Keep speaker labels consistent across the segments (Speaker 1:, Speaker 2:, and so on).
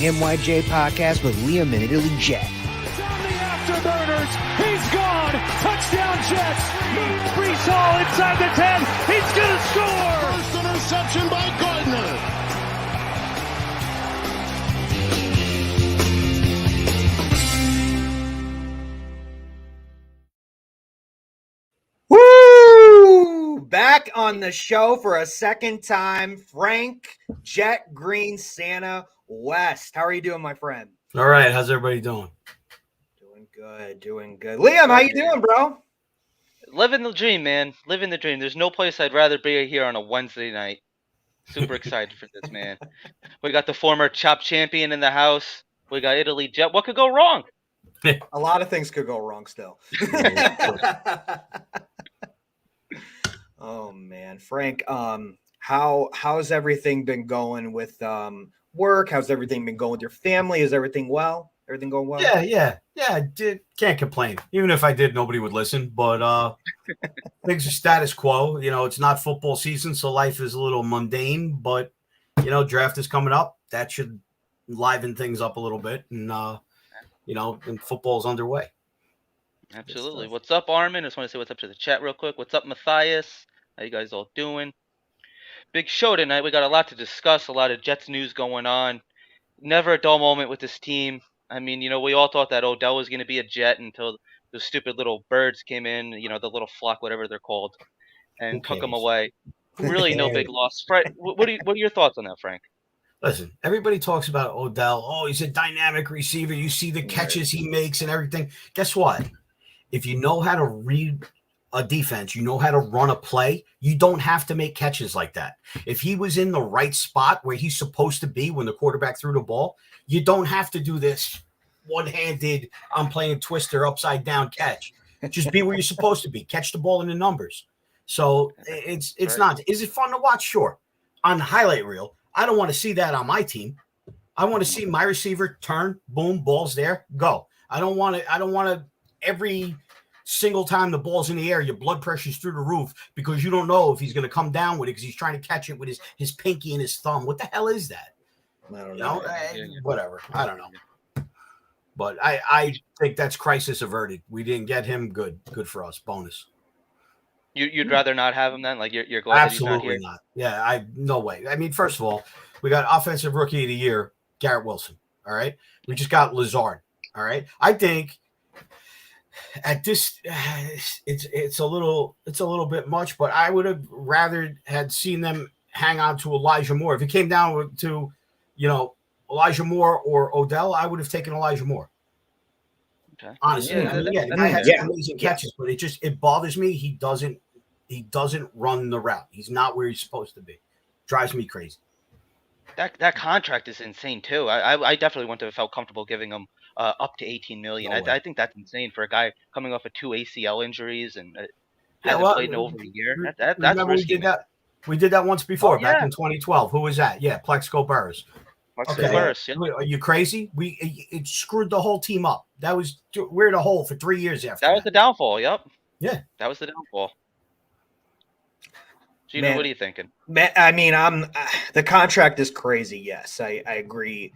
Speaker 1: NYJ Podcast with Liam and Italy Jet.
Speaker 2: Down the afterburners. He's gone. Touchdown Jets. Brees Hall inside the 10. He's going to score.
Speaker 3: First interception by Gardner.
Speaker 1: Woo! Back on the show for a second time, Frank, Jet, Green, Santa, West. How are you doing, my friend?
Speaker 4: All right. How's everybody doing?
Speaker 1: Doing good. Liam, how you doing, bro?
Speaker 5: Living the dream, man. Living the dream. There's no place I'd rather be here on a Wednesday night. Super excited for this, man. We got the former Chop champion in the house. We got Italy Jet. What could go wrong?
Speaker 1: A lot of things could go wrong still. Oh man, Frank, how's everything been going with work? How's everything been going with your family? Is everything well? Everything going well?
Speaker 4: Yeah. Can't complain. Even if I did, nobody would listen. But things are status quo. You know, it's not football season, so life is a little mundane. But you know, draft is coming up. That should liven things up a little bit, and and football's underway.
Speaker 5: Absolutely. What's up, Armin? I just want to say what's up to the chat real quick. What's up, Matthias? How you guys all doing? Big show tonight. We got a lot to discuss, a lot of Jets news going on. Never a dull moment with this team. I mean, we all thought that Odell was going to be a Jet until the stupid little birds came in, the little flock, whatever they're called, and took him away. Really no big loss. What are your thoughts on that, Frank?
Speaker 4: Listen, everybody talks about Odell. Oh, he's a dynamic receiver. You see the catches he makes and everything. Guess what? If you know how to read a defense, you know how to run a play, you don't have to make catches like that. If he was in the right spot where he's supposed to be when the quarterback threw the ball, you don't have to do this one-handed, I'm playing twister, upside down catch. Just be where you're supposed to be. Catch the ball in the numbers. So it's not. Is it fun to watch? Sure. On the highlight reel, I don't want to see that on my team. I want to see my receiver turn, boom, ball's there, go. I don't want to every single time the ball's in the air, your blood pressure's through the roof because you don't know if he's going to come down with it because he's trying to catch it with his pinky and his thumb. What the hell is that?
Speaker 1: I don't know.
Speaker 4: Whatever. I don't know. But I think that's crisis averted. We didn't get him. Good for us. Bonus.
Speaker 5: You'd rather not have him then? Like you're glad
Speaker 4: Absolutely
Speaker 5: that he's not here?
Speaker 4: Not. Yeah, no way. I mean, first of all, we got offensive rookie of the year, Garrett Wilson. All right. We just got Lazard. All right. I think at this, it's a little bit much, but I would have rather had seen them hang on to Elijah Moore. If it came down to, Elijah Moore or Odell, I would have taken Elijah Moore.
Speaker 5: Okay.
Speaker 4: Honestly, the guy has amazing catches, but it bothers me. He doesn't run the route. He's not where he's supposed to be. Drives me crazy.
Speaker 5: That contract is insane too. I definitely wouldn't have felt comfortable giving him up to $18 million.
Speaker 4: No
Speaker 5: I think that's insane for a guy coming off of 2 ACL injuries and hasn't played in over a year. That's risky.
Speaker 4: We did that once before, back in 2012. Who was that? Yeah, Plexico Burress.
Speaker 5: Burress, yeah.
Speaker 4: Are you crazy? It screwed the whole team up. We're in a hole for 3 years after.
Speaker 5: That was the downfall. Yep.
Speaker 4: Yeah,
Speaker 5: that was the downfall. Gino, what are you thinking?
Speaker 1: Man, I mean, the contract is crazy. Yes, I agree.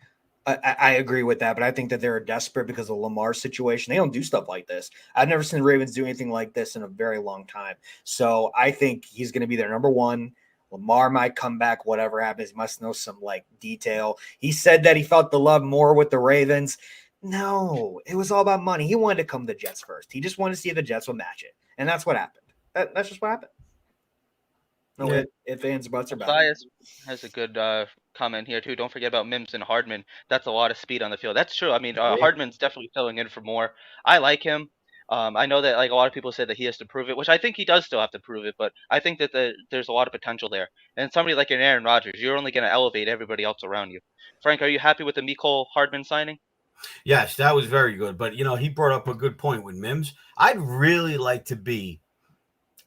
Speaker 1: I agree with that, but I think that they're desperate because of the Lamar situation. They don't do stuff like this. I've never seen the Ravens do anything like this in a very long time. So I think he's going to be their number one. Lamar might come back, whatever happens. He must know some detail. He said that he felt the love more with the Ravens. No, it was all about money. He wanted to come to the Jets first. He just wanted to see if the Jets would match it. And that's what happened. That's just what happened. No, if fans and buts are about it.
Speaker 5: Has a good comment here too. Don't forget about Mims and Hardman. That's a lot of speed on the field. That's true. I mean, Hardman's definitely filling in for Moore. I like him. I know that a lot of people say that he has to prove it, which I think he does still have to prove it, but I think that there's a lot of potential there. And somebody like an Aaron Rodgers, you're only going to elevate everybody else around you. Frank, are you happy with the Mecole Hardman signing?
Speaker 4: Yes, that was very good. But, he brought up a good point with Mims. I'd really like to be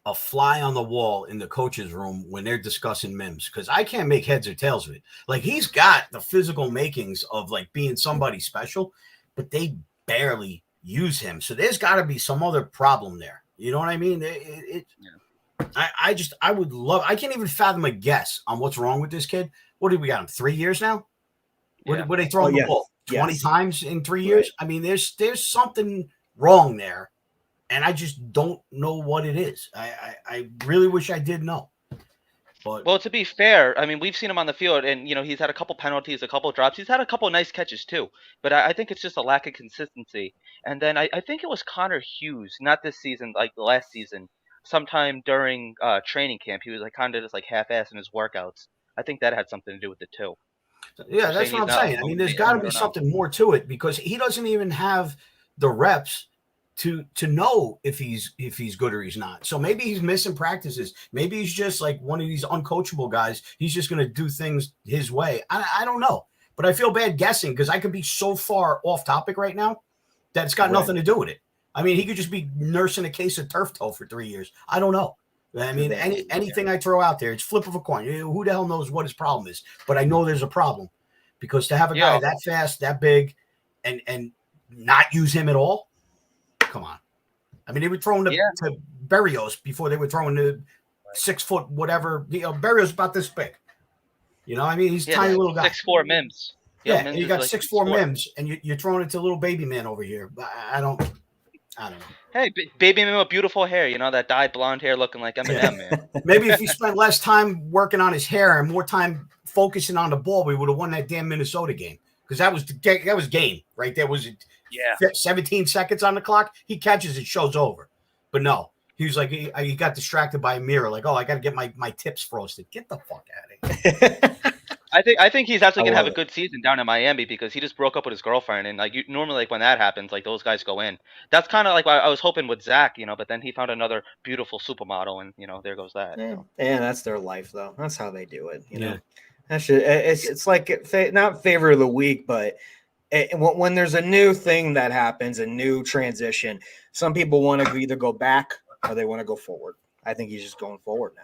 Speaker 4: a fly on the wall in the coach's room when they're discussing Mims because I can't make heads or tails of it. He's got the physical makings of being somebody special, but they barely use him. So there's got to be some other problem there. You know what I mean? I would love, I can't even fathom a guess on what's wrong with this kid. What did we got him 3 years now? Were they throwing the ball 20 times in 3 years?
Speaker 1: Right.
Speaker 4: I mean, there's something wrong there, and I just don't know what it is. I really wish I did know. But
Speaker 5: Well, to be fair, I mean, we've seen him on the field, and he's had a couple penalties, a couple drops. He's had a couple nice catches too, but I think it's just a lack of consistency. And then I think it was Connor Hughes, not this season, like last season, sometime during training camp, he was like kind of just like half-assing his workouts. I think that had something to do with it too.
Speaker 4: yeah, that's what I'm saying. I mean, there's got to be something more to it because he doesn't even have the reps to know if he's good or he's not. So maybe he's missing practices. Maybe he's just like one of these uncoachable guys. He's just going to do things his way. I don't know, but I feel bad guessing because I could be so far off topic right now that it's got nothing to do with it. I mean, he could just be nursing a case of turf toe for 3 years. I don't know. I mean, anything I throw out there, it's flip of a coin. Who the hell knows what his problem is? But I know there's a problem because to have a guy that fast, that big, and not use him at all, come on. I mean, they were throwing to Berrios before they were throwing to 6 foot whatever. Berrios about this big. I mean, he's a tiny little guy.
Speaker 5: 6'4" Mims.
Speaker 4: Yeah, and you got 6'4" Mims, and you're throwing it to little baby man over here. I don't know.
Speaker 5: Hey, baby man with beautiful hair, that dyed blonde hair looking like Eminem, man.
Speaker 4: Maybe if he spent less time working on his hair and more time focusing on the ball, we would have won that damn Minnesota game. Because that was game, right? There was 17 seconds on the clock. He catches it, show's over. But no, he was like, he got distracted by a mirror. Like, I got to get my tips frosted. Get the fuck out of here.
Speaker 5: I think he's actually gonna have a good season down in Miami because he just broke up with his girlfriend, and like normally like when that happens, like those guys go in. That's kind of like what I was hoping with Zach, but then he found another beautiful supermodel, and there goes that.
Speaker 1: Yeah, that's their life though. That's how they do it. You know, it's like not favor of the week, but when there's a new thing that happens, a new transition, some people want to either go back or they want to go forward. I think he's just going forward now.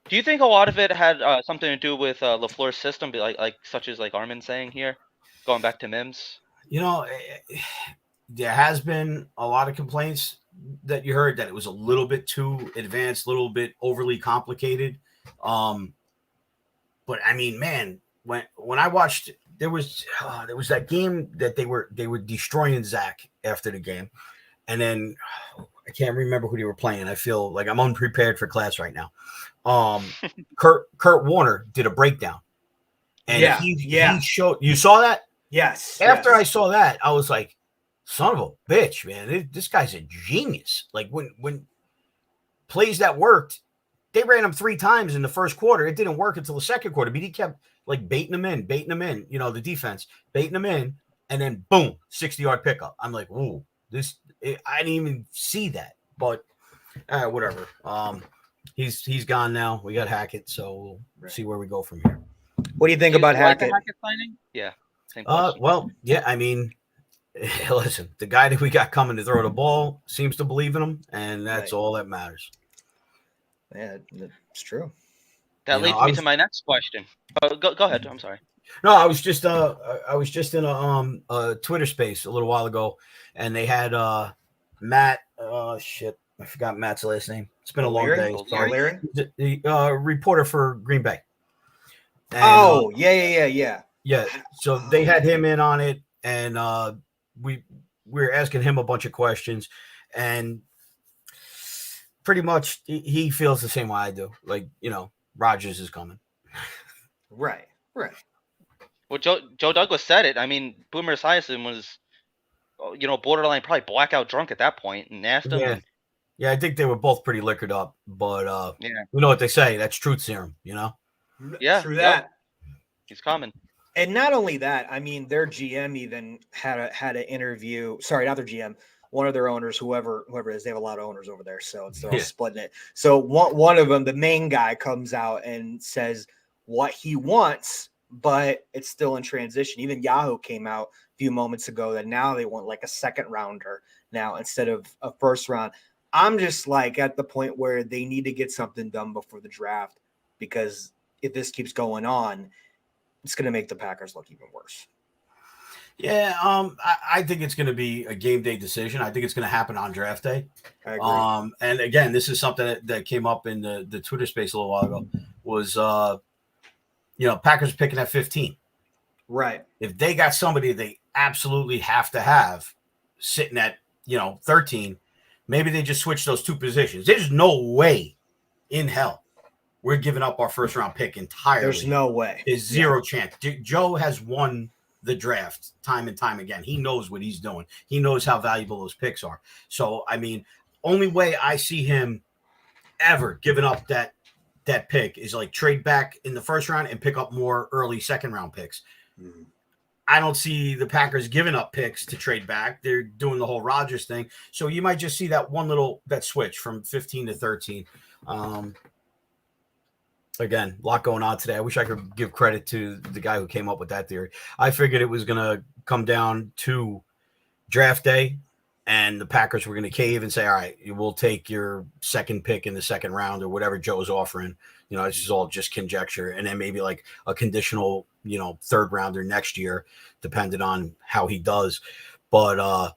Speaker 5: Do you think a lot of it had something to do with LaFleur's system, like such as like Armin saying here, going back to Mims?
Speaker 4: There has been a lot of complaints that you heard that it was a little bit too advanced, a little bit overly complicated. But I mean, man, when I watched, there was that game that they were destroying Zach after the game, and then I can't remember who they were playing. I feel like I'm unprepared for class right now. Kurt Warner did a breakdown, and he showed. You saw that?
Speaker 1: Yes.
Speaker 4: After I saw that, I was like, "Son of a bitch, man! This guy's a genius." Like when plays that worked, they ran him 3 times in the first quarter. It didn't work until the second quarter, but he kept like baiting them in. The defense baiting them in, and then boom, 60-yard pickup. I'm like, "Ooh, I didn't even see that." But whatever. He's gone now. We got Hackett, so we'll see where we go from here.
Speaker 1: What do you think about Hackett?
Speaker 5: Hackett signing? Yeah.
Speaker 4: Well, yeah. I mean, listen, the guy that we got coming to throw the ball seems to believe in him, and that's all that matters.
Speaker 1: Yeah, it's true.
Speaker 5: That leads me to my next question. Oh, go ahead. I'm sorry.
Speaker 4: No, I was just in a Twitter space a little while ago, and they had Matt. Shit, I forgot Matt's last name. It's been a long day.
Speaker 1: Larry?
Speaker 4: The reporter for Green Bay.
Speaker 1: And, yeah.
Speaker 4: Yeah. So they had him in on it, and we were asking him a bunch of questions, and pretty much he feels the same way I do. Like, Rodgers is coming.
Speaker 1: Right.
Speaker 5: Well, Joe Douglas said it. I mean, Boomer Esiason was, borderline probably blackout drunk at that point, and asked him.
Speaker 4: Yeah, I think they were both pretty liquored up, but you know what they say, that's truth serum,
Speaker 5: Yeah,
Speaker 1: through that.
Speaker 5: He's coming.
Speaker 1: And not only that, I mean, their GM even had an interview. Sorry, not their GM. One of their owners, whoever it is, they have a lot of owners over there, so they're all splitting it. So one of them, the main guy, comes out and says what he wants, but it's still in transition. Even Yahoo came out a few moments ago that now they want like a second rounder now instead of a first round. I'm just like at the point where they need to get something done before the draft, because if this keeps going on, it's going to make the Packers look even worse.
Speaker 4: Yeah, I think it's going to be a game day decision. I think it's going to happen on draft day.
Speaker 1: I agree.
Speaker 4: And again, this is something that came up in the Twitter space a little while ago. Was Packers picking at 15,
Speaker 1: Right.
Speaker 4: If they got somebody they absolutely have to have sitting at, 13, maybe they just switch those two positions. There's no way in hell we're giving up our first round pick entirely.
Speaker 1: There's no way.
Speaker 4: There's zero chance. Joe has won the draft time and time again. He knows what he's doing. He knows how valuable those picks are. So, I mean, only way I see him ever giving up that pick is like trade back in the first round and pick up more early second round picks. Mm-hmm. I don't see the Packers giving up picks to trade back. They're doing the whole Rodgers thing. So you might just see that that switch from 15 to 13. Again, a lot going on today. I wish I could give credit to the guy who came up with that theory. I figured it was going to come down to draft day and the Packers were going to cave and say, all right, we'll take your second pick in the second round or whatever Joe's offering. This is all just conjecture. And then maybe like a conditional, third rounder next year, depending on how he does. But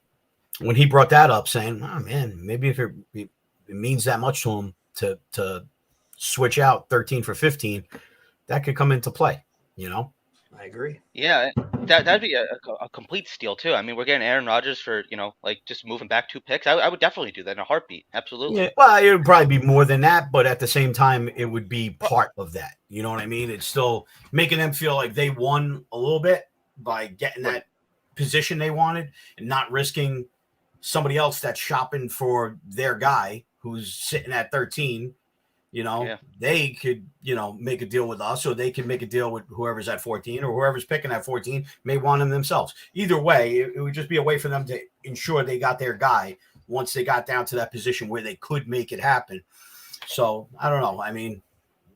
Speaker 4: when he brought that up saying, oh man, maybe if it means that much to him to switch out 13 for 15, that could come into play,
Speaker 1: I agree.
Speaker 5: Yeah, that'd be a complete steal too. I mean, we're getting Aaron Rodgers for like just moving back 2 picks. I would definitely do that in a heartbeat. Absolutely.
Speaker 4: Yeah, well, it would probably be more than that, but at the same time, it would be part of that. You know what I mean? It's still making them feel like they won a little bit by getting that position they wanted and not risking somebody else that's shopping for their guy who's sitting at 13. They could, make a deal with us, or they can make a deal with whoever's at 14, or whoever's picking at 14 may want him themselves. Either way, it would just be a way for them to ensure they got their guy once they got down to that position where they could make it happen. So I don't know. I mean,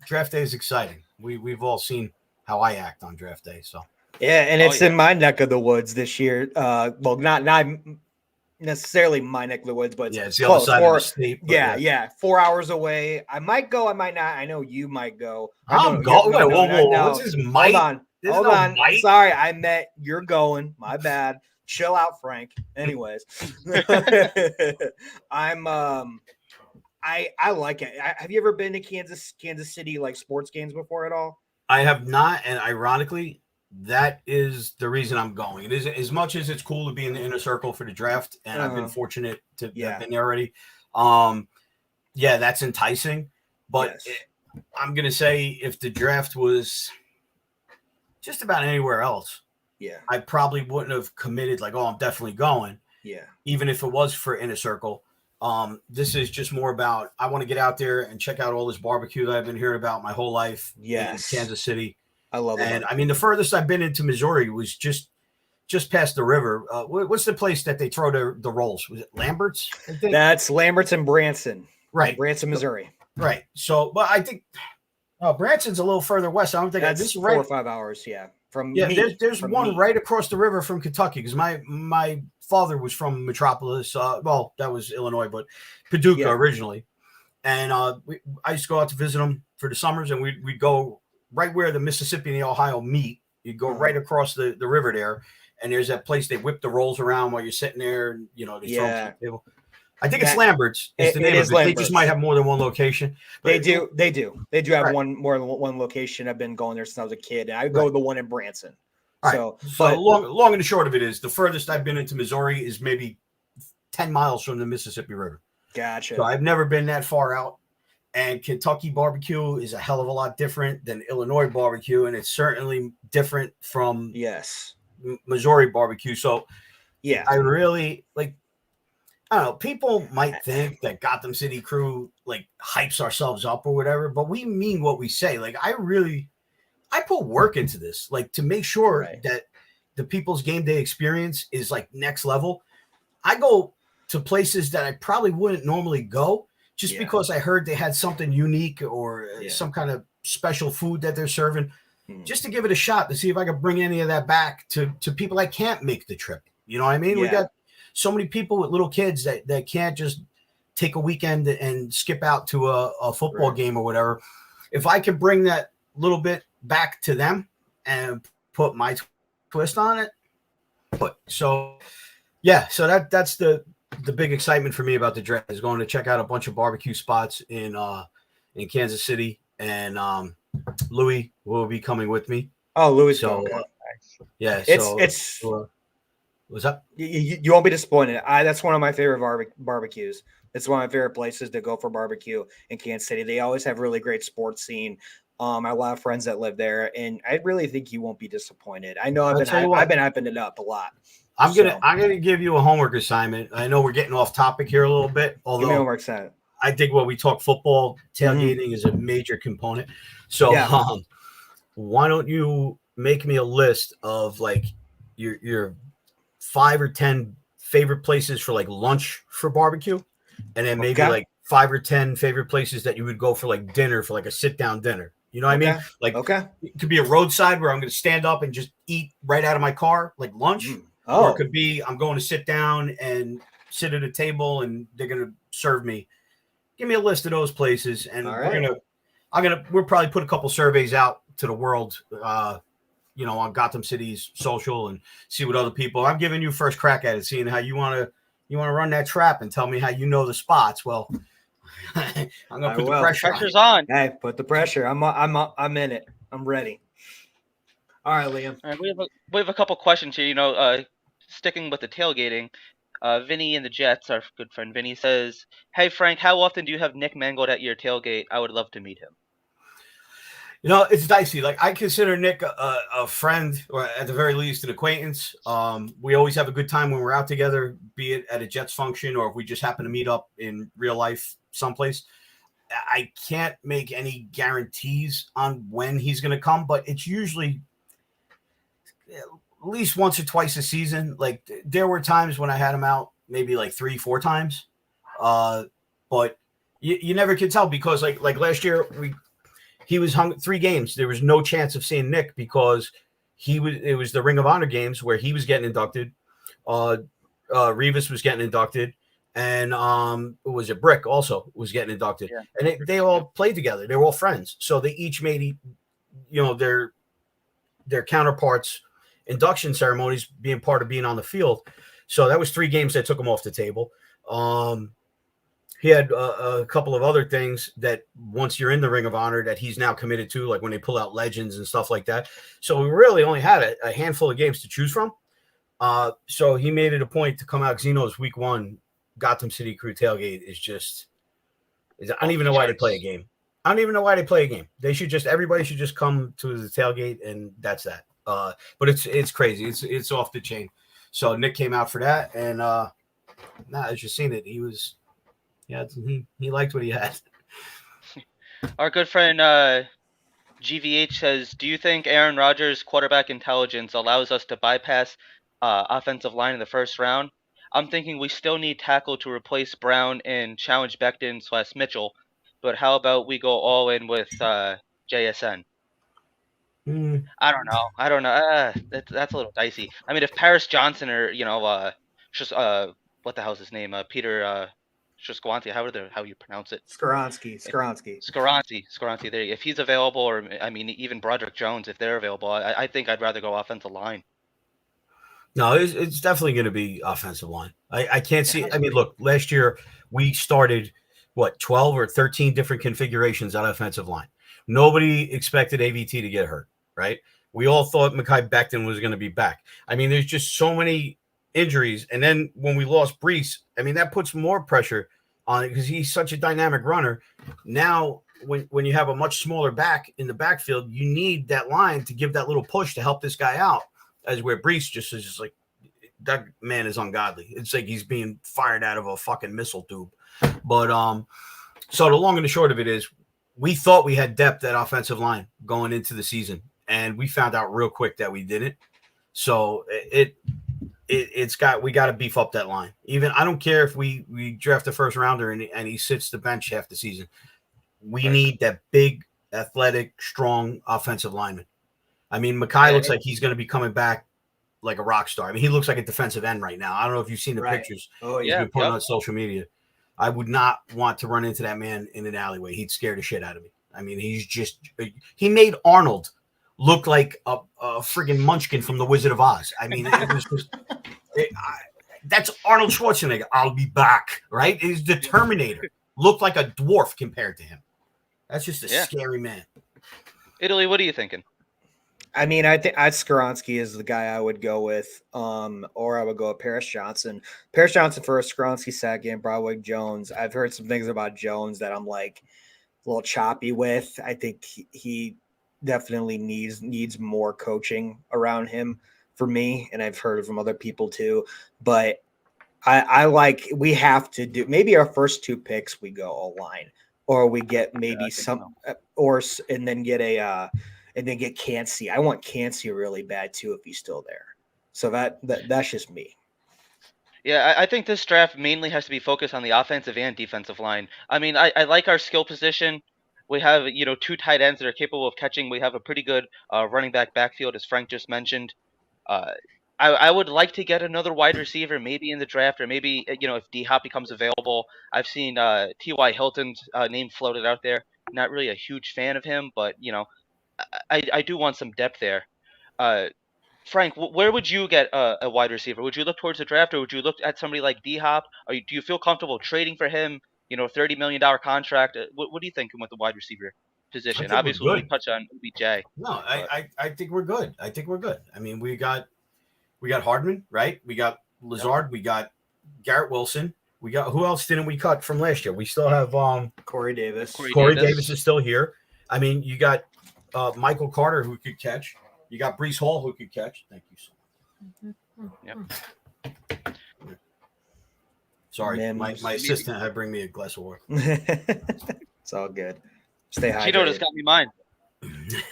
Speaker 4: draft day is exciting. We've all seen how I act on draft day. So
Speaker 1: yeah, and it's in my neck of the woods this year. Well, not necessarily my neck of the woods, but
Speaker 4: it's the other side of the state.
Speaker 1: Yeah, 4 hours away. I might go, I might not. I know you might go.
Speaker 4: I'm going. Whoa. What's his mic?
Speaker 1: Hold on. Sorry, I meant you're going. My bad. Chill out, Frank. Anyways, I'm I like it. Have you ever been to Kansas City like sports games before at all?
Speaker 4: I have not, and ironically, that is the reason I'm going. It is as much as it's cool to be in the inner circle for the draft, and I've been fortunate to have been there already. That's enticing. But I'm gonna say if the draft was just about anywhere else, I probably wouldn't have committed like, oh, I'm definitely going. Yeah. Even if it was for inner circle. This is just more about I want to get out there and check out all this barbecue that I've been hearing about my whole life in Kansas City.
Speaker 1: I love it.
Speaker 4: And I mean, the furthest I've been into Missouri was just past the river. What's the place that they throw the rolls? Was it Lambert's? I think?
Speaker 1: That's Lambert's and Branson.
Speaker 4: Right.
Speaker 1: Branson, Missouri.
Speaker 4: Right. So, but I think Branson's a little further west. I don't think
Speaker 1: that's
Speaker 4: this is
Speaker 1: 4 or 5 hours. Yeah.
Speaker 4: There's one right across the river from Kentucky because my father was from Metropolis. That was Illinois, but Paducah originally. And I used to go out to visit them for the summers, and we'd go right where the Mississippi and the Ohio meet. You go right across the river there, and there's that place they whip the rolls around while you're sitting there. And, they throw them to the table. I think it's Lambert's. It's the name of it. They just might have more than one location.
Speaker 1: They do. They do have more than one location. I've been going there since I was a kid, and I would go to the one in Branson.
Speaker 4: So long and the short of it is, the furthest I've been into Missouri is maybe 10 miles from the Mississippi River.
Speaker 1: Gotcha.
Speaker 4: So I've never been that far out. And Kentucky barbecue is a hell of a lot different than Illinois barbecue, and it's certainly different from Missouri barbecue. So I really like. I don't know. People might think that Gotham City Crew like hypes ourselves up or whatever, but we mean what we say. Like I put work into this, like to make sure that the people's game day experience is like next level. I go to places that I probably wouldn't normally go just because I heard they had something unique or some kind of special food that they're serving, just to give it a shot to see if I could bring any of that back to people that can't make the trip. You know what I mean? We got so many people with little kids that can't just take a weekend and skip out to a football game or whatever. If I could bring that little bit back to them and put my twist on it. So that's the big excitement for me about the draft is going to check out a bunch of barbecue spots in Kansas City, and Louis will be coming with me.
Speaker 1: Oh, Louis.
Speaker 4: So Yeah.
Speaker 1: It's
Speaker 4: what's up?
Speaker 1: You won't be disappointed. That's one of my favorite barbecues. It's one of my favorite places to go for barbecue in Kansas City. They always have really great sports scene. I have a lot of friends that live there, and I really think you won't be disappointed. I know I've been hyping it up a lot.
Speaker 4: I'm gonna give you a homework assignment. I know we're getting off topic here a little bit, although
Speaker 1: give me homework assignment.
Speaker 4: I think when we talk football, tailgating is a major component. So why don't you make me a list of like your 5 or 10 favorite places for like lunch for barbecue, and then maybe like 5 or 10 favorite places that you would go for like dinner, for like a sit down dinner. You know what I mean? Like, it could be a roadside where I'm going to stand up and just eat right out of my car, like lunch. Or it could be I'm going to sit down and sit at a table and they're going to serve me. Give me a list of those places, and we'll probably put a couple surveys out to the world, on Gotham City's social, and see what other people. I'm giving you first crack at it, seeing how you want to run that trap and tell me how you know the spots. Well, I'm gonna put the pressure.
Speaker 5: Pressure's on.
Speaker 1: Hey, put the pressure. I'm in it. I'm ready. All right, Liam.
Speaker 5: All right, we have a couple questions here. Sticking with the tailgating, Vinny in the Jets, our good friend Vinny, says, "Hey Frank, how often do you have Nick Mangold at your tailgate? I would love to meet him."
Speaker 4: It's dicey. Like, I consider Nick a friend, or at the very least an acquaintance. We always have a good time when we're out together, be it at a Jets function or if we just happen to meet up in real life someplace. I can't make any guarantees on when he's going to come, but it's usually at least once or twice a season. Like, there were times when I had him out maybe like 3-4 times. But you never can tell, because like last year he was hung 3 games. There was no chance of seeing Nick because it was the Ring of Honor games where he was getting inducted. Revis was getting inducted, and was it Brick also was getting inducted. Yeah. And they all played together. They were all friends. So they each made their counterparts' induction ceremonies being part of being on the field. So that was 3 games that took him off the table. He had a couple of other things that once you're in the Ring of Honor that he's now committed to, like when they pull out legends and stuff like that. So we really only had a handful of games to choose from. So he made it a point to come out, because he knows week 1 Gotham City Crew tailgate I don't even know why they play a game. Everybody should just come to the tailgate, and that's that. But it's crazy. It's off the chain. So Nick came out for that, and as you've seen it, he liked what he had.
Speaker 5: Our good friend GVH says, "Do you think Aaron Rodgers' quarterback intelligence allows us to bypass offensive line in the first round? I'm thinking we still need tackle to replace Brown and challenge Becton/Mitchell, but how about we go all in with JSN?" I don't know. That's a little dicey. I mean, if Paris Johnson or just what the hell's his name? Peter Skoronsky, how you pronounce it?
Speaker 1: Skoronsky.
Speaker 5: There. If he's available, or even Broderick Jones, if they're available, I think I'd rather go offensive line.
Speaker 4: No, it's definitely going to be offensive line. I can't see. I mean, look, last year we started 12 or 13 different configurations on offensive line. Nobody expected AVT to get hurt, right? We all thought Mekhi Becton was going to be back. I mean, there's just so many injuries. And then when we lost Brees, I mean, that puts more pressure on it because he's such a dynamic runner. Now, when you have a much smaller back in the backfield, you need that line to give that little push to help this guy out. As where Brees just is just like, that man is ungodly. It's like he's being fired out of a fucking missile tube. But so the long and the short of it is, we thought we had depth at offensive line going into the season, and we found out real quick that we didn't. So we got to beef up that line. Even I don't care if we draft the first rounder and he sits the bench half the season. We need that big, athletic, strong offensive lineman. I mean, Mekhi looks like he's going to be coming back like a rock star. I mean, he looks like a defensive end right now. I don't know if you've seen the pictures he's been putting on social media. I would not want to run into that man in an alleyway. He'd scare the shit out of me. I mean, he made Arnold look like a friggin' munchkin from The Wizard of Oz. I mean, it was just that's Arnold Schwarzenegger. I'll be back, right? He's the Terminator. Looked like a dwarf compared to him. That's just a scary man.
Speaker 5: Italy, what are you thinking?
Speaker 1: I mean, I think Skoronski is the guy I would go with, or I would go with Paris Johnson. Paris Johnson first, Skoronski second, Broderick Jones. I've heard some things about Jones that I'm like a little choppy with. I think he definitely needs more coaching around him for me, and I've heard it from other people too. But I like we have to do maybe our first 2 picks we go O-line, or we get maybe and then get and then get Cansey. I want Cansey really bad too if he's still there. So that's just me.
Speaker 5: Yeah, I think this draft mainly has to be focused on the offensive and defensive line. I mean, I like our skill position. We have 2 tight ends that are capable of catching. We have a pretty good running backfield, as Frank just mentioned. I would like to get another wide receiver, maybe in the draft, or maybe if D Hop becomes available. I've seen T.Y. Hilton's name floated out there. Not really a huge fan of him, but I do want some depth there. Frank, where would you get a wide receiver? Would you look towards the draft, or would you look at somebody like D Hop? Do you feel comfortable trading for him? $30 million contract. What do you think with the wide receiver position? Obviously, we touch on OBJ.
Speaker 4: No, I think we're good. I think we're good. I mean, we got Hardman, right? We got Lazard. Yep. We got Garrett Wilson. We got who else didn't we cut from last year? We still have
Speaker 1: Corey Davis.
Speaker 4: Corey Davis is still here. I mean, you got Michael Carter who could catch. You got Breece Hall who could catch. Thank you so much.
Speaker 5: Yep.
Speaker 4: Sorry, man, my assistant had to bring me a glass of water.
Speaker 1: It's all good. Stay hydrated.
Speaker 5: Cheeto just got me mine.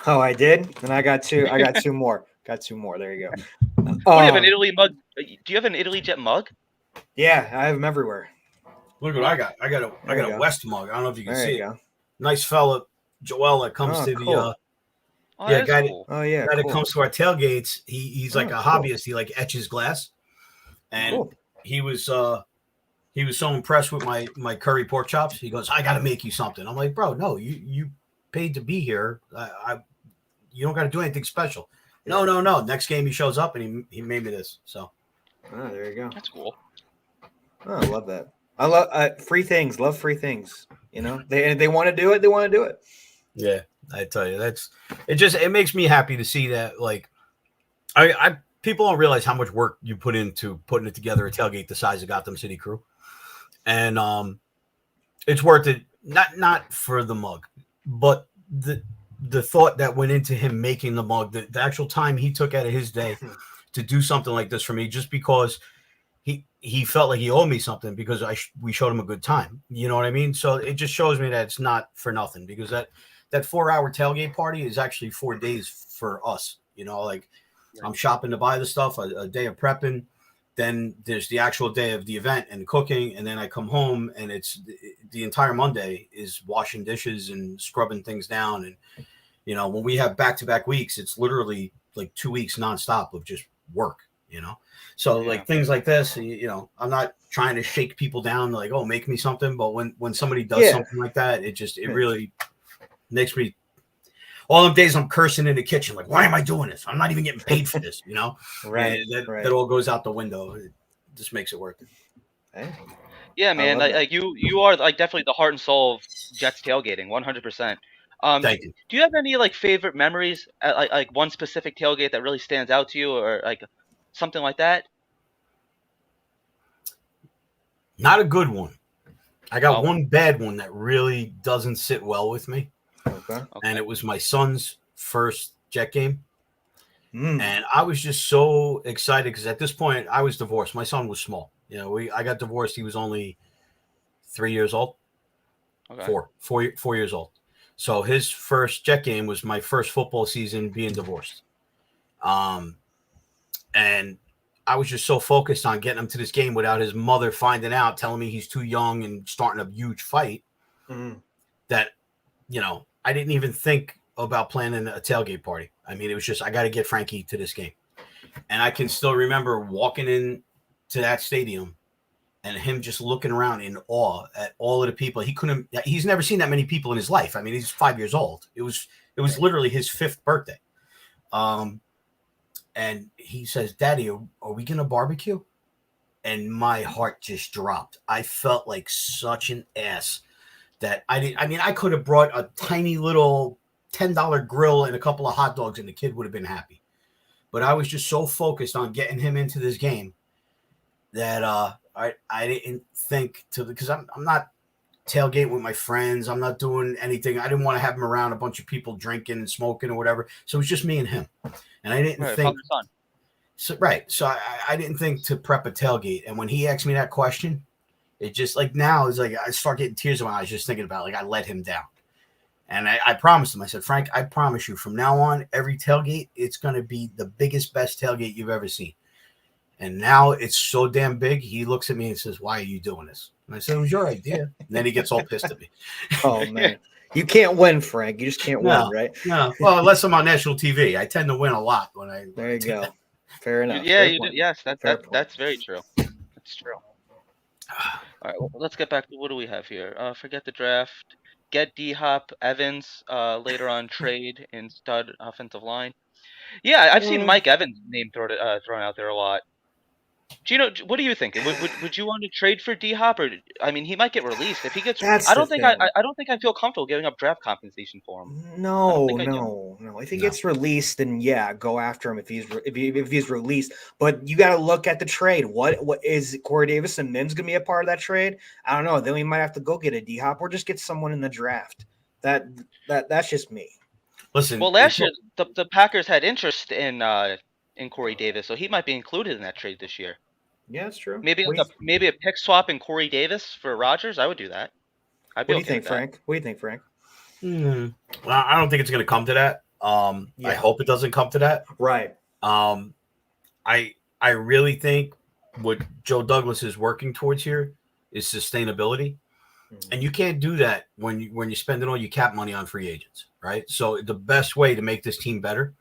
Speaker 1: Oh, I did? And I got 2. I got 2 more. Got 2 more. There you go.
Speaker 5: Do you have an Italy mug? Do you have an Italy Jet mug?
Speaker 1: Yeah, I have them everywhere.
Speaker 4: Look what I got. I got a West mug. I don't know if you can see it. Nice fella, Joel, that comes to
Speaker 1: cool.
Speaker 4: the guy.
Speaker 5: Cool.
Speaker 4: Guy that comes to our tailgates. He's like a hobbyist. He like etches glass, and he was so impressed with my curry pork chops. He goes, "I got to make you something." I'm like, "Bro, no, you paid to be here. You don't got to do anything special." No. Next game he shows up and he made me this. So,
Speaker 1: there you go.
Speaker 5: That's cool.
Speaker 1: Oh, I love that. I love free things. Love free things. They want to do it. They want to do it.
Speaker 4: Yeah, I tell you, it makes me happy to see that. Like, people don't realize how much work you put into putting it together a tailgate the size of Gotham City Crew, and it's worth it. Not for the mug, but the thought that went into him making the mug, the actual time he took out of his day to do something like this for me, just because he felt like he owed me something because we showed him a good time. You know what I mean? So it just shows me that it's not for nothing, because that 4-hour tailgate party is actually 4 days for us. I'm shopping to buy the stuff, a day of prepping. Then there's the actual day of the event and cooking. And then I come home and it's the entire Monday is washing dishes and scrubbing things down. And, when we have back-to-back weeks, it's literally like 2 weeks nonstop of just work, So like things like this, I'm not trying to shake people down like, oh, make me something. But when somebody does something like that, it really makes me, all them days I'm cursing in the kitchen, like, why am I doing this? I'm not even getting paid for this,
Speaker 1: Right.
Speaker 4: That all goes out the window. It just makes it worth it.
Speaker 1: Hey.
Speaker 5: Yeah, man. Like you are like definitely the heart and soul of Jets tailgating, 100%.
Speaker 4: Thank you.
Speaker 5: Do you have any like favorite memories at like one specific tailgate that really stands out to you, or like something like that?
Speaker 4: Not a good one. I got one bad one that really doesn't sit well with me.
Speaker 1: Okay.
Speaker 4: And it was my son's first Jet game. And I was just so excited because at this point I was divorced. My son was small. I got divorced. He was only 3 years old. Okay. Four years old. So his first Jet game was my first football season being divorced. And I was just so focused on getting him to this game without his mother finding out, telling me he's too young and starting a huge fight that, I didn't even think about planning a tailgate party. I mean, it was just, I got to get Frankie to this game. And I can still remember walking in to that stadium and him just looking around in awe at all of the people. He's never seen that many people in his life. I mean, he's 5 years old. It was literally his 5th birthday. And he says, Daddy, are we going to barbecue? And my heart just dropped. I felt like such an ass that I could have brought a tiny little $10 grill and a couple of hot dogs, and the kid would have been happy. But I was just so focused on getting him into this game that I didn't think to, because I'm not tailgating with my friends. I'm not doing anything. I didn't want to have him around a bunch of people drinking and smoking or whatever. So it was just me and him. And I didn't think. So, right. So I didn't think to prep a tailgate. And when he asked me that question, it just like now it's like I start getting tears in my eyes just thinking about like I let him down. And I promised him, I said, Frank, I promise you from now on, every tailgate, it's going to be the biggest, best tailgate you've ever seen. And now it's so damn big. He looks at me and says, why are you doing this? And I said, it was your idea. And then he gets all pissed at me.
Speaker 1: Oh, man. You can't win, Frank. You just can't win, right?
Speaker 4: No. Well, unless I'm on national TV. I tend to win a lot when I.
Speaker 1: There you go. Fair enough.
Speaker 5: Yeah,
Speaker 1: Fair
Speaker 5: you
Speaker 1: point.
Speaker 5: do. Yes, that's very true. That's true. All right, well, let's get back to what do we have here? Forget the draft. Get D-Hop, Evans, later on trade in stud offensive line. Yeah, I've seen Mike Evans' name thrown out there a lot. Gino, what do you think? Would you want to trade for D-Hop, or I mean, he might get released if he gets. I don't think I feel comfortable giving up draft compensation for him.
Speaker 1: No. If he gets released, then yeah, go after him if he's released. But you got to look at the trade. What is Corey Davis and Mims gonna be a part of that trade? I don't know. Then we might have to go get a D-Hop or just get someone in the draft. That's just me.
Speaker 4: Listen.
Speaker 5: Well, last year the Packers had interest in Corey Davis, so he might be included in that trade this year.
Speaker 1: Yeah, that's true.
Speaker 5: Maybe a pick swap in Corey Davis for Rodgers. I would do that.
Speaker 1: What do you think, Frank? What do you think, Frank?
Speaker 4: Well, I don't think it's going to come to that. I hope it doesn't come to that.
Speaker 1: Right.
Speaker 4: I really think what Joe Douglas is working towards here is sustainability, and you can't do that when you're spending all your cap money on free agents, right? So the best way to make this team better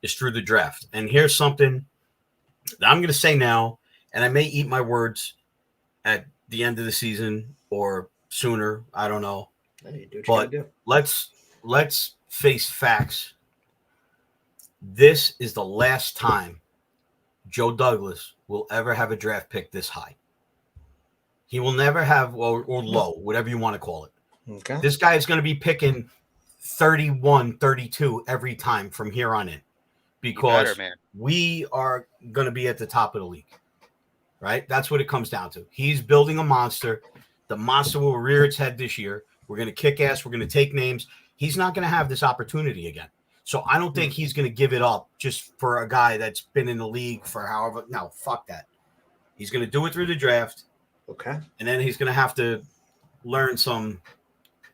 Speaker 4: is through the draft. And here's something that I'm going to say now, and I may eat my words at the end of the season or sooner. I don't know. But let's face facts. This is the last time Joe Douglas will ever have a draft pick this high. He will never have, or low, whatever you want to call it.
Speaker 1: Okay.
Speaker 4: This guy is going to be picking 31, 32 every time from here on in. Because we are going to be at the top of the league, right? That's what it comes down to. He's building a monster. The monster will rear its head this year. We're going to kick ass. We're going to take names. He's not going to have this opportunity again. So I don't think he's going to give it up just for a guy that's been in the league for however. No, fuck that. He's going to do it through the draft.
Speaker 1: Okay.
Speaker 4: And then he's going to have to learn some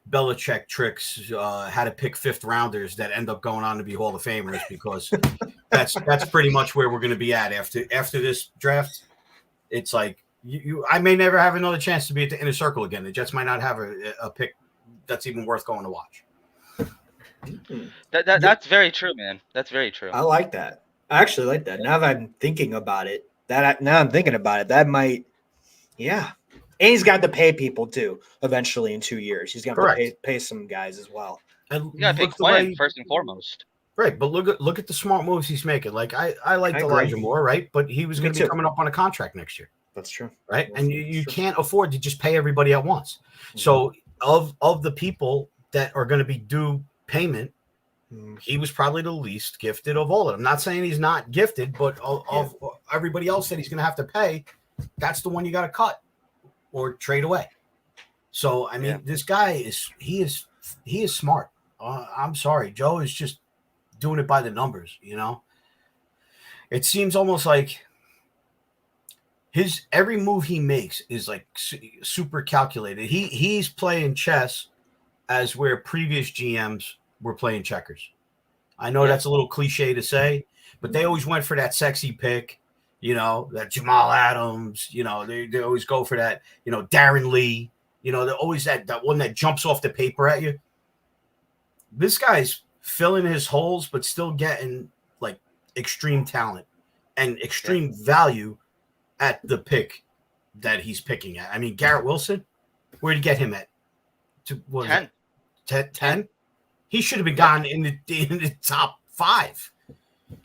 Speaker 4: Belichick tricks, how to pick fifth rounders that end up going on to be Hall of Famers, because that's pretty much where we're going to be at after this draft. It's like I may never have another chance to be at the inner circle again. The Jets might not have a pick that's even worth going to watch.
Speaker 5: That's very true, man. That's very true.
Speaker 1: I like that. I actually like that. Now that I'm thinking about it, that might, yeah. And he's got to pay people too. Eventually, in 2 years, he's going to pay some guys as well.
Speaker 4: And
Speaker 5: you got to pay Quinn first and foremost.
Speaker 4: Right, but look at the smart moves he's making. Like I like Elijah Moore, right? But he was going to be coming up on a contract next year.
Speaker 1: That's true,
Speaker 4: right? And you can't afford to just pay everybody at once. Mm-hmm. So of the people that are going to be due payment, he was probably the least gifted of all of them. I'm not saying he's not gifted, but of everybody else that he's going to have to pay, that's the one you got to cut or trade away. So I mean, this guy is smart. I'm sorry, Joe is just doing it by the numbers. You know, it seems almost like his every move he makes is like super calculated. He's playing chess as where previous GMs were playing checkers. I know that's a little cliche to say, but they always went for that sexy pick. You know, that Jamal Adams, you know, they always go for that, you know, Darren Lee, you know, they're always that one that jumps off the paper at you. This guy's filling his holes, but still getting like extreme talent and extreme value at the pick that he's picking at. I mean, Garrett Wilson, where'd you get him at? 10? He should have been gone in the top 5.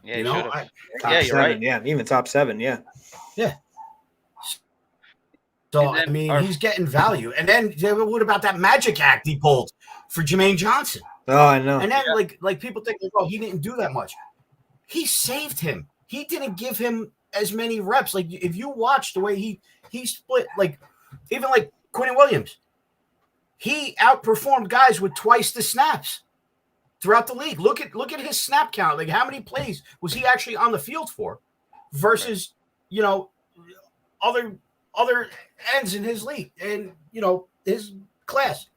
Speaker 5: Yeah,
Speaker 4: you know,
Speaker 5: you're
Speaker 1: 7,
Speaker 5: right.
Speaker 1: Yeah, even top 7. Yeah.
Speaker 4: So he's getting value. And then what about that magic act he pulled for Jermaine Johnson?
Speaker 1: Oh, I know.
Speaker 4: And then like people think, like, oh, he didn't do that much. He saved him. He didn't give him as many reps. Like if you watch the way he split, like even like Quinn Williams, he outperformed guys with twice the snaps throughout the league. Look at his snap count. Like how many plays was he actually on the field for versus other ends in his league and his class.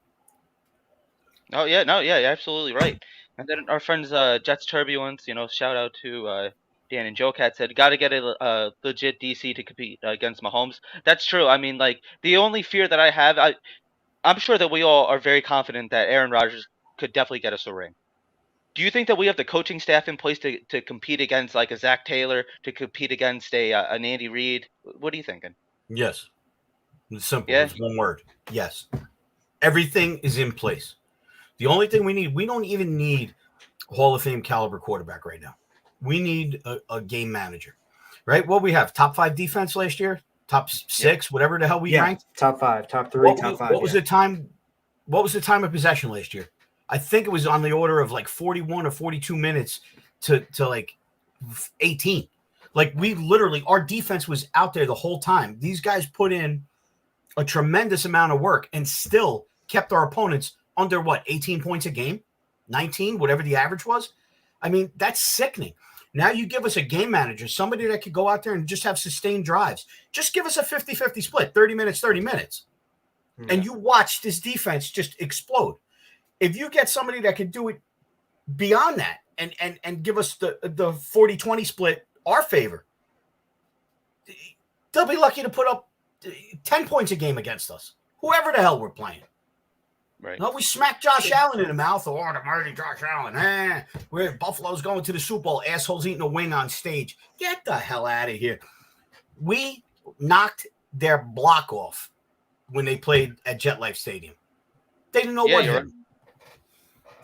Speaker 5: Oh yeah, no, yeah, you're absolutely right. And then our friends Jets Turbulence, shout out to Dan and Joe Cat said, got to get a legit DC to compete against Mahomes. That's true. I mean, like the only fear that I have, I'm sure that we all are very confident that Aaron Rodgers could definitely get us a ring. Do you think that we have the coaching staff in place to compete against like a Zach Taylor, to compete against an Andy Reid? What are you thinking?
Speaker 4: Yes. It's simple.
Speaker 5: Yeah.
Speaker 4: It's one word. Yes. Everything is in place. The only thing we don't even need a Hall of Fame caliber quarterback right now. We need a game manager, right? What we have, top 5 defense last year, top 6, whatever the hell we ranked.
Speaker 1: Top 5, top 3, top 5.
Speaker 4: What was the time? What was the time of possession last year? I think it was on the order of like 41 or 42 minutes to like 18. Like we literally, our defense was out there the whole time. These guys put in a tremendous amount of work and still kept our opponents under 18 points a game, 19, whatever the average was. I mean, that's sickening. Now you give us a game manager, somebody that could go out there and just have sustained drives. Just give us a 50-50 split, 30 minutes, 30 minutes. Yeah. And you watch this defense just explode. If you get somebody that can do it beyond that and give us the 40-20 split our favor, they'll be lucky to put up 10 points a game against us, whoever the hell we're playing.
Speaker 5: Right.
Speaker 4: No, we smacked Josh Allen in the mouth. Oh, the mighty Josh Allen. Where Buffalo's going to the Super Bowl. Assholes eating a wing on stage. Get the hell out of here. We knocked their block off when they played at JetLife Stadium. They didn't know what hit.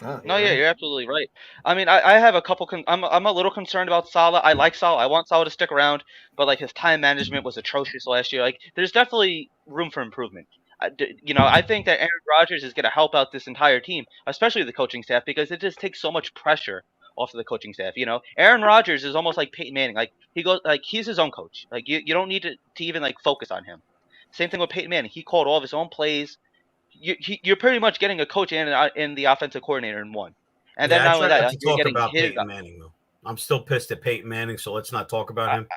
Speaker 5: Oh, no, yeah, you're absolutely right. I mean, I have a couple. I'm a little concerned about Saleh. I like Saleh. I want Saleh to stick around, but like his time management was atrocious last year. Like, there's definitely room for improvement. I think that Aaron Rodgers is going to help out this entire team, especially the coaching staff, because it just takes so much pressure off of the coaching staff. Aaron Rodgers is almost like Peyton Manning. Like he's his own coach. Like you don't need to even like focus on him. Same thing with Peyton Manning. He called all of his own plays. You're pretty much getting a coach and the offensive coordinator in one. And then not only that, you're getting
Speaker 4: about Peyton Manning though. I'm still pissed at Peyton Manning, so let's not talk about him.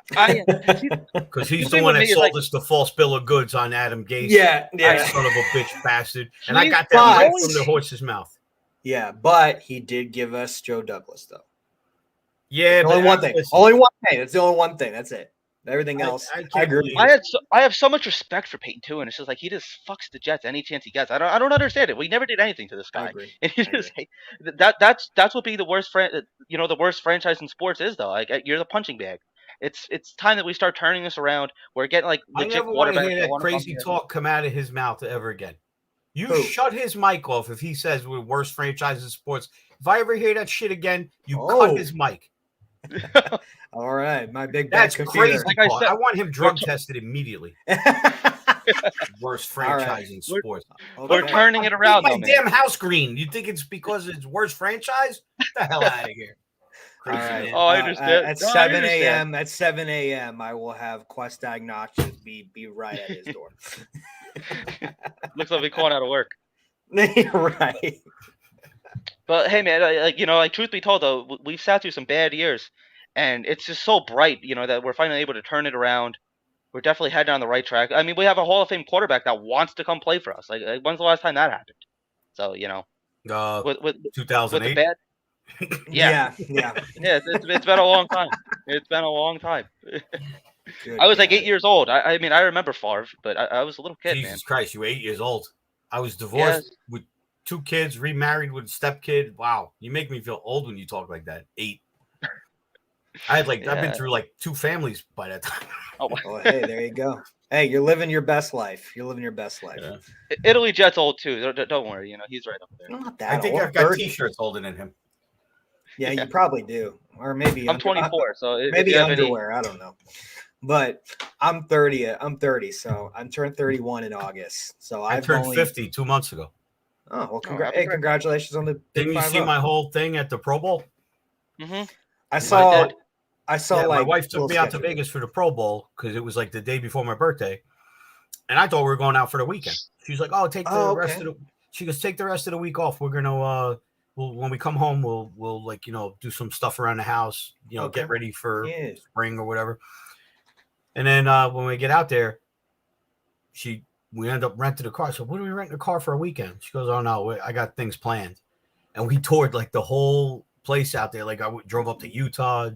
Speaker 4: Because he's the one that sold us the false bill of goods on Adam Gase.
Speaker 1: Yeah.
Speaker 4: Son of a bitch bastard. And I got that right from the horse's mouth.
Speaker 1: Yeah, but he did give us Joe Douglas, though.
Speaker 4: Yeah,
Speaker 1: only one thing. Only one thing. That's the only one thing. That's it. Everything else, I agree.
Speaker 5: I have so much respect for Peyton too, and it's just like he just fucks the Jets any chance he gets. I don't understand it. We never did anything to this guy. And he just that's what being the worst the worst franchise in sports is though. Like you're the punching bag. It's time that we start turning this around. We're getting like legit.
Speaker 4: I never want to hear that crazy talk come out of his mouth ever again. You shut his mic off if he says we're worst franchise in sports. If I ever hear that shit again, you cut his mic.
Speaker 1: All right, my big
Speaker 4: that's
Speaker 1: computer.
Speaker 4: Crazy. Like I want him drug tested immediately. Worst franchise in sports.
Speaker 5: We're turning it around.
Speaker 4: My damn house green. You think it's because it's worst franchise? Get the hell out of here.
Speaker 1: All right.
Speaker 5: I understand.
Speaker 1: At 7 a.m. At 7 a.m. I will have Quest Diagnostics be right at his door.
Speaker 5: Looks like we're calling out of work.
Speaker 1: Right.
Speaker 5: But hey, man, like truth be told, though, we've sat through some bad years, and it's just so bright, that we're finally able to turn it around. We're definitely heading on the right track. I mean, we have a Hall of Fame quarterback that wants to come play for us. Like when's the last time that happened? So,
Speaker 4: with 2008.
Speaker 1: Yeah.
Speaker 5: It's been a long time. It's been a long time. I was like 8 years old. I mean, I remember Favre, but I was a little kid,
Speaker 4: Jesus
Speaker 5: man.
Speaker 4: Christ, you were 8 years old. I was divorced with 2 kids, remarried with a stepkid. Wow, you make me feel old when you talk like that. 8. I've been through like 2 families by that time.
Speaker 1: Well, hey, there you go. Hey, you're living your best life.
Speaker 5: Yeah. Italy Jet's old too. Don't worry. He's right up there.
Speaker 1: Not that
Speaker 4: I think
Speaker 1: old.
Speaker 4: I've got T-shirts older than him.
Speaker 1: Yeah, you probably do, or maybe
Speaker 5: I'm 24, so
Speaker 1: maybe underwear. I don't know, but I'm 30. I'm 30, so I'm turned 31 in August. So
Speaker 4: I turned 50 2 months ago.
Speaker 1: Oh well,
Speaker 5: happy birthday.
Speaker 1: congratulations on the big
Speaker 4: Didn't you see
Speaker 1: 5-0.
Speaker 4: my whole thing at the Pro Bowl?
Speaker 5: Mm-hmm.
Speaker 1: I saw
Speaker 4: Yeah,
Speaker 1: like
Speaker 4: my wife took
Speaker 1: little
Speaker 4: me out to
Speaker 1: sketches.
Speaker 4: Vegas for the Pro Bowl because it was like the day before my birthday, and I thought we were going out for the weekend. She's like, "Oh, take the rest of the." She goes, "Take the rest of the week off. We're gonna when we come home, we'll like do some stuff around the house, get ready for spring or whatever." And then when we get out there, we end up renting a car. So what do we rent a car for a weekend? She goes, "Oh no, I got things planned," and we toured like the whole place out there. Like I drove up to Utah,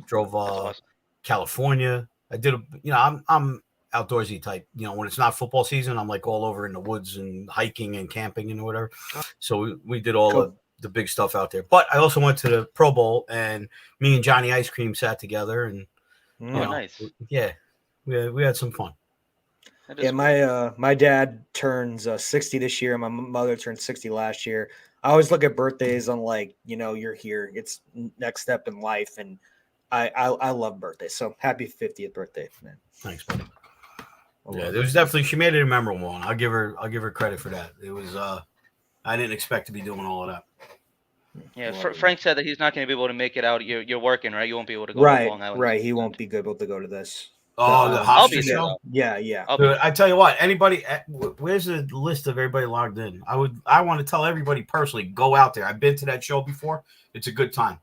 Speaker 4: drove
Speaker 5: awesome.
Speaker 4: California. I did I'm outdoorsy type. When it's not football season, I'm like all over in the woods and hiking and camping and whatever. So we did all of the big stuff out there. But I also went to the Pro Bowl, and me and Johnny Ice Cream sat together, and
Speaker 5: nice.
Speaker 4: Yeah, we had some fun.
Speaker 1: Yeah, my dad turns 60 this year. My mother turned 60 last year. I always look at birthdays on like, you're here. It's next step in life, and I love birthdays. So happy 50th birthday, man.
Speaker 4: Thanks, buddy. Yeah, there was definitely, she made it a memorable one. I'll give her credit for that. It was I didn't expect to be doing all of that.
Speaker 5: Yeah, Frank said that he's not going to be able to make it out. You're working, right? You won't be able to go to Long Island.
Speaker 1: Right. He won't be able to go to this.
Speaker 4: Oh, the
Speaker 5: I'll be
Speaker 4: Hofstra
Speaker 5: there.
Speaker 4: show?
Speaker 1: Yeah.
Speaker 4: Dude, I tell you what, anybody, where's the list of everybody logged in? I want to tell everybody personally, go out there. I've been to that show before. It's a good time.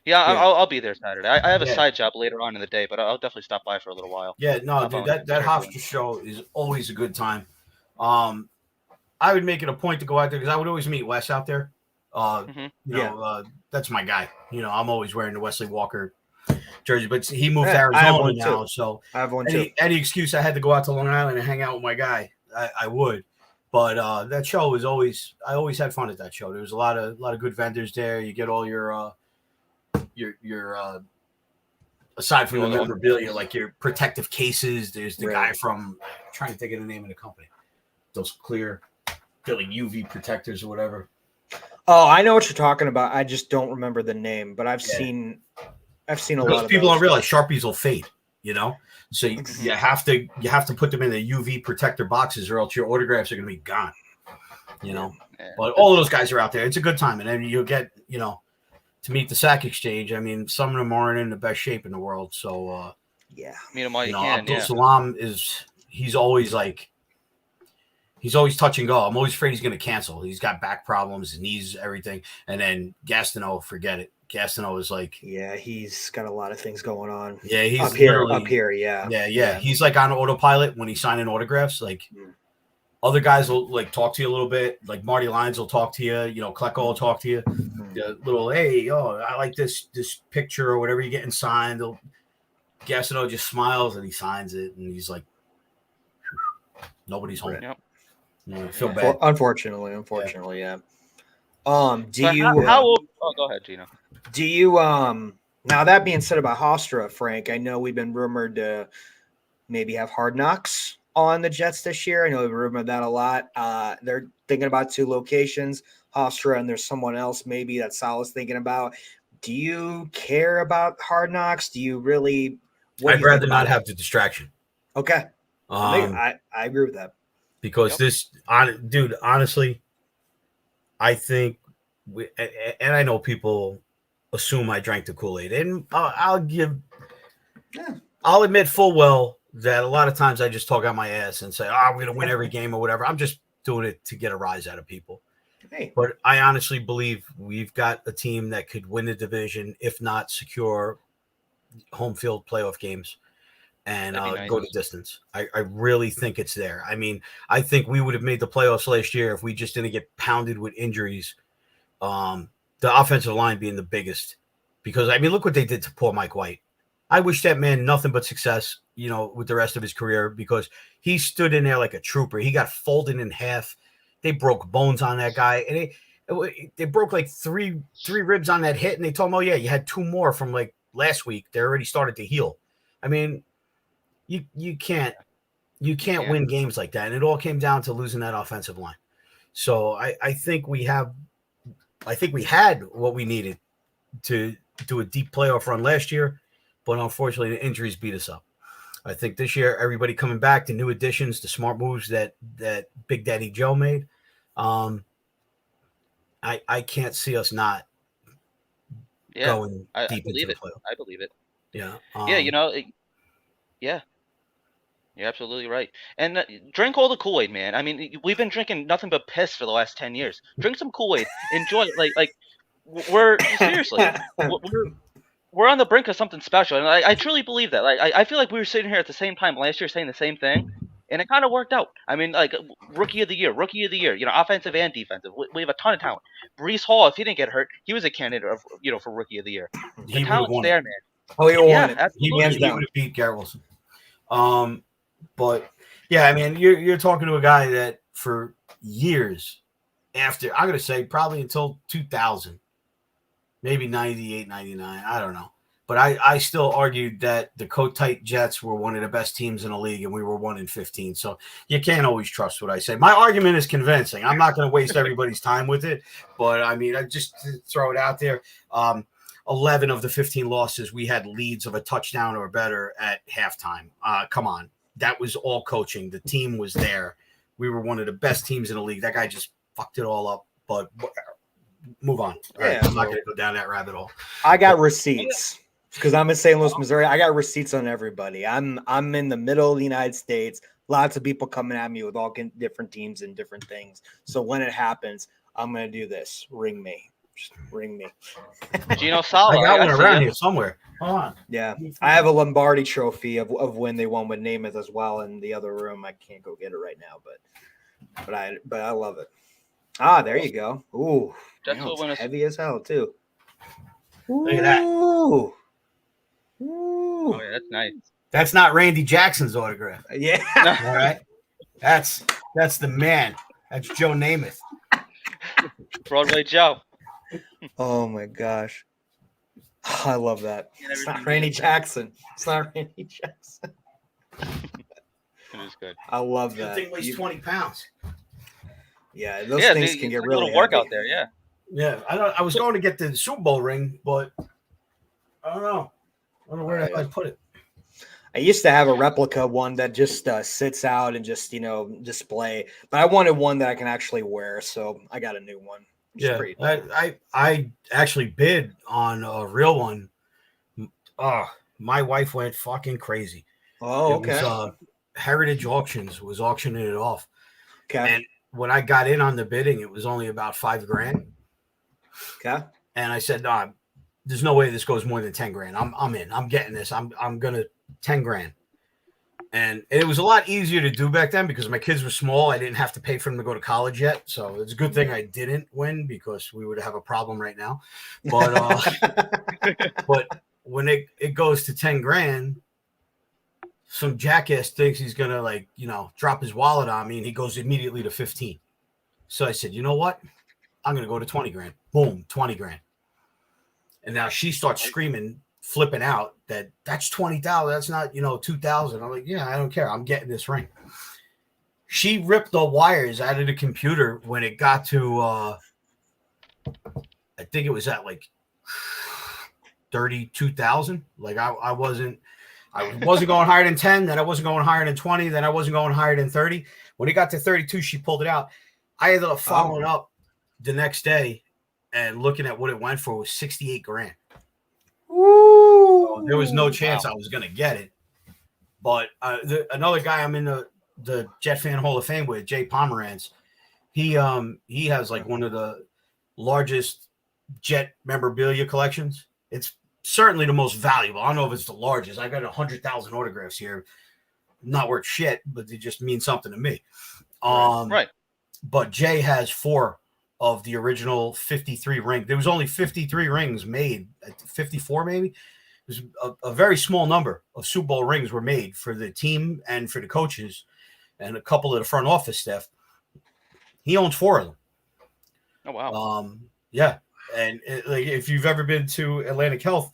Speaker 5: Yeah, I'll be there Saturday. I have a side job later on in the day, but I'll definitely stop by for a little while.
Speaker 4: Yeah, no, dude, that Hofstra show is always a good time. I would make it a point to go out there because I would always meet Wes out there. That's my guy. I'm always wearing the Wesley Walker jersey, but he moved to Arizona now, so
Speaker 1: I have one too.
Speaker 4: Any excuse I had to go out to Long Island and hang out with my guy, I would. But that show was I always had fun at that show. There was a lot of good vendors there. You get all your aside from the memorabilia, like your protective cases. There's the guy from, I'm trying to think of the name of the company. Those clear, like UV protectors or whatever.
Speaker 1: Oh, I know what you're talking about. I just don't remember the name, but I've seen a lot of
Speaker 4: people don't realize Sharpies will fade, so you have to put them in the UV protector boxes or else your autographs are going to be gone, but all of those guys are out there. It's a good time. And then you'll get, to meet the Sack Exchange. I mean, some of them aren't in the best shape in the world. So,
Speaker 5: meet them all you can.
Speaker 4: Abdul Salam he's always touch and go. I'm always afraid he's going to cancel. He's got back problems, his knees, everything. And then Gastineau, forget it. Gastineau is like,
Speaker 1: he's got a lot of things going on.
Speaker 4: Yeah, he's
Speaker 1: up here.
Speaker 4: Yeah. He's like on autopilot when he's signing autographs. Like other guys will like talk to you a little bit. Like Marty Lyons will talk to you. Klecko will talk to you. Little, hey, I like this picture or whatever you're getting signed. Gastineau just smiles and he signs it, and he's like, nobody's home.
Speaker 5: Yep.
Speaker 4: I feel bad.
Speaker 1: Unfortunately, yeah. How
Speaker 5: old? Oh, go ahead, Gino.
Speaker 1: Do you now that being said about Hofstra, Frank, I know we've been rumored to maybe have Hard Knocks on the Jets this year. I know we've rumored that a lot. They're thinking about 2 locations, Hofstra, and there's someone else maybe that Sal's thinking about. Do you care about Hard Knocks? Do you really?
Speaker 4: I'd rather not have the distraction.
Speaker 1: Okay. I agree with that.
Speaker 4: Because honestly, I think, and I know people assume I drank the Kool-Aid, and I'll admit full well that a lot of times I just talk out my ass and say, we're going to win every game or whatever. I'm just doing it to get a rise out of people.
Speaker 1: Hey.
Speaker 4: But I honestly believe we've got a team that could win the division, if not secure home field playoff games and go the distance. I really think it's there. I mean, I think we would have made the playoffs last year if we just didn't get pounded with injuries. The offensive line being the biggest, because I mean, look what they did to poor Mike White. I wish that man nothing but success, with the rest of his career, because he stood in there like a trooper. He got folded in half. They broke bones on that guy, and they broke like three ribs on that hit, and they told him, you had 2 more from like last week. They already started to heal. I mean, you can't win games like that, and it all came down to losing that offensive line. So I think we had what we needed to do a deep playoff run last year, but unfortunately the injuries beat us up. I think this year everybody coming back, the new additions, the smart moves that Big Daddy Joe made. I can't see us not going deep into the playoffs.
Speaker 5: I believe it.
Speaker 4: Yeah.
Speaker 5: Yeah. You're absolutely right. And drink all the Kool-Aid, man. I mean, we've been drinking nothing but piss for the last 10 years. Drink some Kool-Aid. Enjoy it. We're seriously, we're on the brink of something special, and I truly believe that. I feel like we were sitting here at the same time last year saying the same thing, and it kind of worked out. I mean, rookie of the year, offensive and defensive. We have a ton of talent. Brees Hall, if he didn't get hurt, he was a candidate of, for rookie of the year. The talent's there, man.
Speaker 1: Oh, he won it.
Speaker 4: He would have beat Garrett Wilson. But yeah, I mean, you're talking to a guy that for years after, I'm going to say probably until 2000, maybe 98, 99, I don't know. But I still argued that the coat-tight Jets were one of the best teams in the league, and we were 1-15. So you can't always trust what I say. My argument is convincing. I'm not going to waste everybody's time with it. But, I mean, I just throw it out there. 11 of the 15 losses, we had leads of a touchdown or better at halftime. Come on. That was all coaching. The team was there. We were one of the best teams in the league. That guy just fucked it all up. But move on. All right, I'm not going to go down that rabbit hole.
Speaker 1: I got receipts because I'm in St. Louis, Missouri. I got receipts on everybody. I'm in the middle of the United States. Lots of people coming at me with all different teams and different things. So when it happens, I'm going to do this. Ring me. Just ring me.
Speaker 5: Gino Sala.
Speaker 4: I got one around here somewhere. Hold on.
Speaker 1: Yeah. I have a Lombardi trophy of when they won with Namath as well in the other room. I can't go get it right now, but I love it. Ah, there you go. Ooh. It's heavy as hell too.
Speaker 4: Look at that.
Speaker 1: Ooh.
Speaker 5: Oh, yeah, that's nice.
Speaker 4: That's not Randy Jackson's autograph.
Speaker 1: Yeah.
Speaker 4: All right. That's the man. That's Joe Namath.
Speaker 5: Broadway Joe.
Speaker 1: Oh my gosh. I love that. It's not Randy Jackson. It's not Randy Jackson.
Speaker 5: It is good.
Speaker 1: I love that.
Speaker 4: That thing weighs 20 pounds.
Speaker 1: Yeah, those things can get really
Speaker 5: a little work
Speaker 1: heavy.
Speaker 5: out there, yeah.
Speaker 4: Yeah, I was going to get the Super Bowl ring, but I don't know. I don't know where I put it.
Speaker 1: I used to have a replica one that just sits out and just, display. But I wanted one that I can actually wear, so I got a new one.
Speaker 4: Yeah, I actually bid on a real one. My wife went fucking crazy.
Speaker 1: Oh, okay.
Speaker 4: It was, Heritage Auctions was auctioning it off.
Speaker 1: Okay.
Speaker 4: And when I got in on the bidding, it was only about $5,000.
Speaker 1: Okay.
Speaker 4: And I said, no, there's no way this goes more than $10,000. I'm in. I'm getting this. I'm gonna $10,000. And it was a lot easier to do back then because my kids were small. I didn't have to pay for them to go to college yet. So it's a good thing I didn't win because we would have a problem right now. But but when it goes to $10,000, some jackass thinks he's gonna drop his wallet on me, and he goes immediately to 15. So I said, you know what? I'm gonna go to $20,000. Boom, $20,000. And now she starts screaming, flipping out that's $20,000. That's not $2,000. I'm like, yeah, I don't care. I'm getting this ring. She ripped the wires out of the computer when it got to I think it was at 32,000. Like I wasn't going higher than 10, then I wasn't going higher than 20, then I wasn't going higher than 30. When it got to 32, she pulled it out. I ended up following up the next day and looking at what it went for was $68,000. So there was no chance I was going to get it. But another guy I'm in the Jet Fan Hall of Fame with, Jay Pomerantz, he has one of the largest Jet memorabilia collections. It's certainly the most valuable. I don't know if it's the largest. I got 100,000 autographs here. Not worth shit, but they just mean something to me.
Speaker 5: Right.
Speaker 4: But Jay has 4 of the original 53 rings. There was only 53 rings made, 54 maybe. It was a very small number of Super Bowl rings were made for the team and for the coaches and a couple of the front office staff. He owns 4 of them.
Speaker 5: Oh, wow.
Speaker 4: Yeah. And if you've ever been to Atlantic Health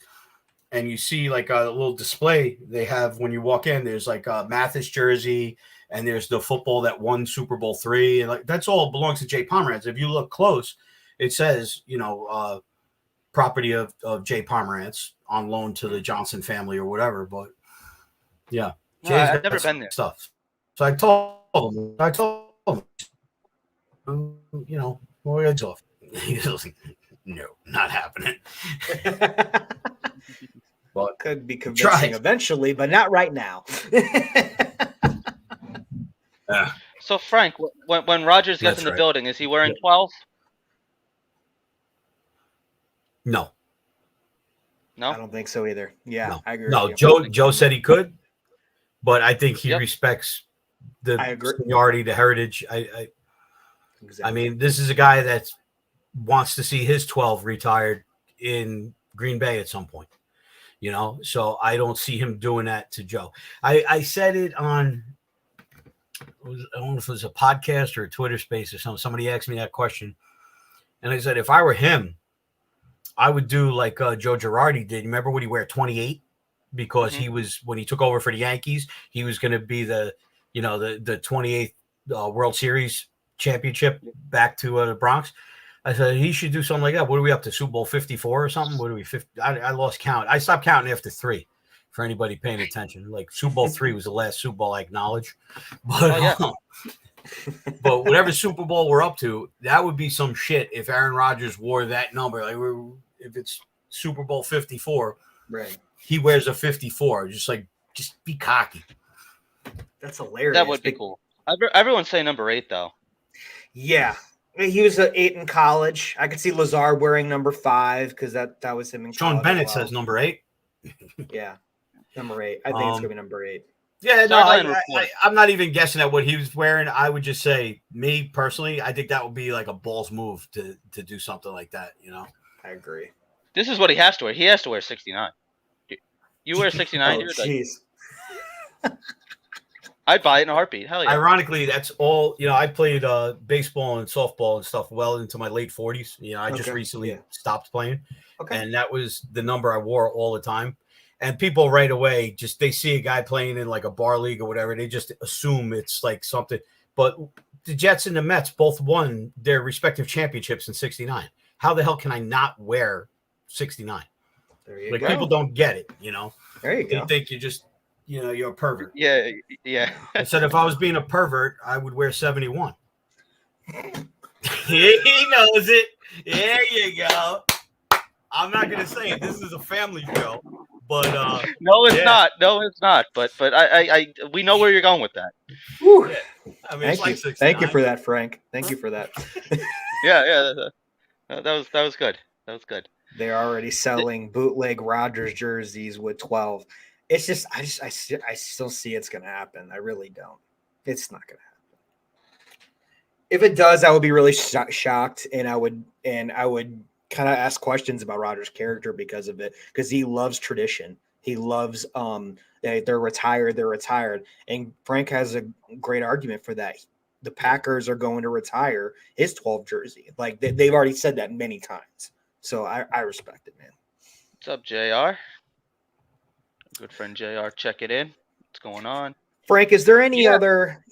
Speaker 4: and you see a little display they have when you walk in, there's a Mathis jersey and there's the football that won Super Bowl III. And that's all belongs to Jay Pomerantz. If you look close, it says, property of Jay Pomerantz on loan to the Johnson family or whatever. But yeah,
Speaker 5: I've never been there.
Speaker 4: Stuff. So I told him, well, it's off. He was like, no, not happening.
Speaker 1: Well, could be convincing eventually, but not right now.
Speaker 5: So, Frank, when Rodgers gets in the building, is he wearing 12?
Speaker 1: No, I don't think so either. Yeah,
Speaker 4: no.
Speaker 1: I agree.
Speaker 4: No, Joe said he could, but I think he respects the seniority, the heritage. I mean, this is a guy that wants to see his 12 retired in Green Bay at some point. So I don't see him doing that to Joe. I said it on, I don't know if it was a podcast or a Twitter space or something. Somebody asked me that question. And I said, if I were him, I would do like Joe Girardi did. Remember when he wear 28? Because he was, when he took over for the Yankees, he was going to be the 28th World Series championship back to the Bronx. I said he should do something like that. What are we up to? Super Bowl 54 or something? What are we 50? I lost count. I stopped counting after 3 for anybody paying attention. Like Super Bowl 3 was the last Super Bowl I acknowledge. But, but whatever Super Bowl we're up to, that would be some shit if Aaron Rodgers wore that number. Like if it's Super Bowl 54,
Speaker 1: right?
Speaker 5: He
Speaker 4: wears a 54. Just be cocky.
Speaker 1: That's hilarious.
Speaker 5: That would be cool. Everyone's saying number 8 though.
Speaker 1: Yeah. He was an 8 in college. I could see Lazard wearing number 5 because that was him in college.
Speaker 4: Sean Bennett says number 8.
Speaker 1: Yeah, number 8. I think it's gonna be number 8.
Speaker 4: Yeah, no, I'm not even guessing at what he was wearing. I would just say, me personally, I think that would be like a balls move to do something like that.
Speaker 1: I agree.
Speaker 5: This is what he has to wear. He has to wear 69. You wear 69, dude?
Speaker 1: Jeez.
Speaker 5: I'd buy it in a heartbeat. Hell yeah.
Speaker 4: Ironically, that's all. I played baseball and softball and stuff well into my late 40s. I just recently stopped playing. Okay. And that was the number I wore all the time. And people right away, they see a guy playing in like a bar league or whatever. They just assume it's like something. But the Jets and the Mets both won their respective championships in 69. How the hell can I not wear 69?
Speaker 1: There you go.
Speaker 4: People don't get it,
Speaker 1: There you go.
Speaker 4: They think you're just, you're a pervert.
Speaker 5: Yeah.
Speaker 4: I said if I was being a pervert, I would wear 71. He knows it. There you go. I'm not gonna say it. This is a family show, but
Speaker 5: no, it's not. No, it's not. But we know where you're going with that.
Speaker 1: Yeah.
Speaker 4: I mean,
Speaker 1: Thank you for that, Frank. Thank you for that.
Speaker 5: Yeah. That was good. That was good.
Speaker 1: They're already selling bootleg Rodgers jerseys with 12. It's just, I still see it's going to happen. I really don't. It's not going to happen. If it does, I would be really shocked, and I would kind of ask questions about Rodgers' character because of it, because he loves tradition. He loves they're retired, and Frank has a great argument for that. The Packers are going to retire his 12 jersey. Like they've already said that many times. So I respect it, man.
Speaker 5: What's up, JR? Good friend JR, check it in. What's going on?
Speaker 1: Frank, is there any other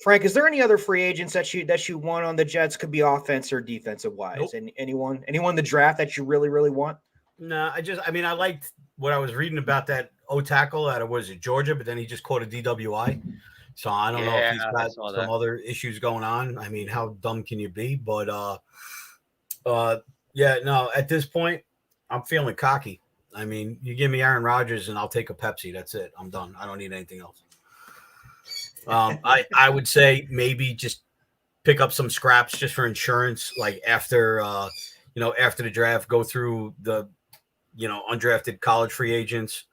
Speaker 1: free agents that you want on the Jets? Could be offense or defensive wise. Nope. And anyone in the draft that you really, really want?
Speaker 4: No, I liked what I was reading about that O tackle out of Georgia, but then he just caught a DWI. So I don't know if he's got some other issues going on. I mean, how dumb can you be? But at this point, I'm feeling cocky. I mean, you give me Aaron Rodgers and I'll take a Pepsi. That's it. I'm done. I don't need anything else. I would say maybe just pick up some scraps just for insurance, like after the draft, go through the undrafted college free agents,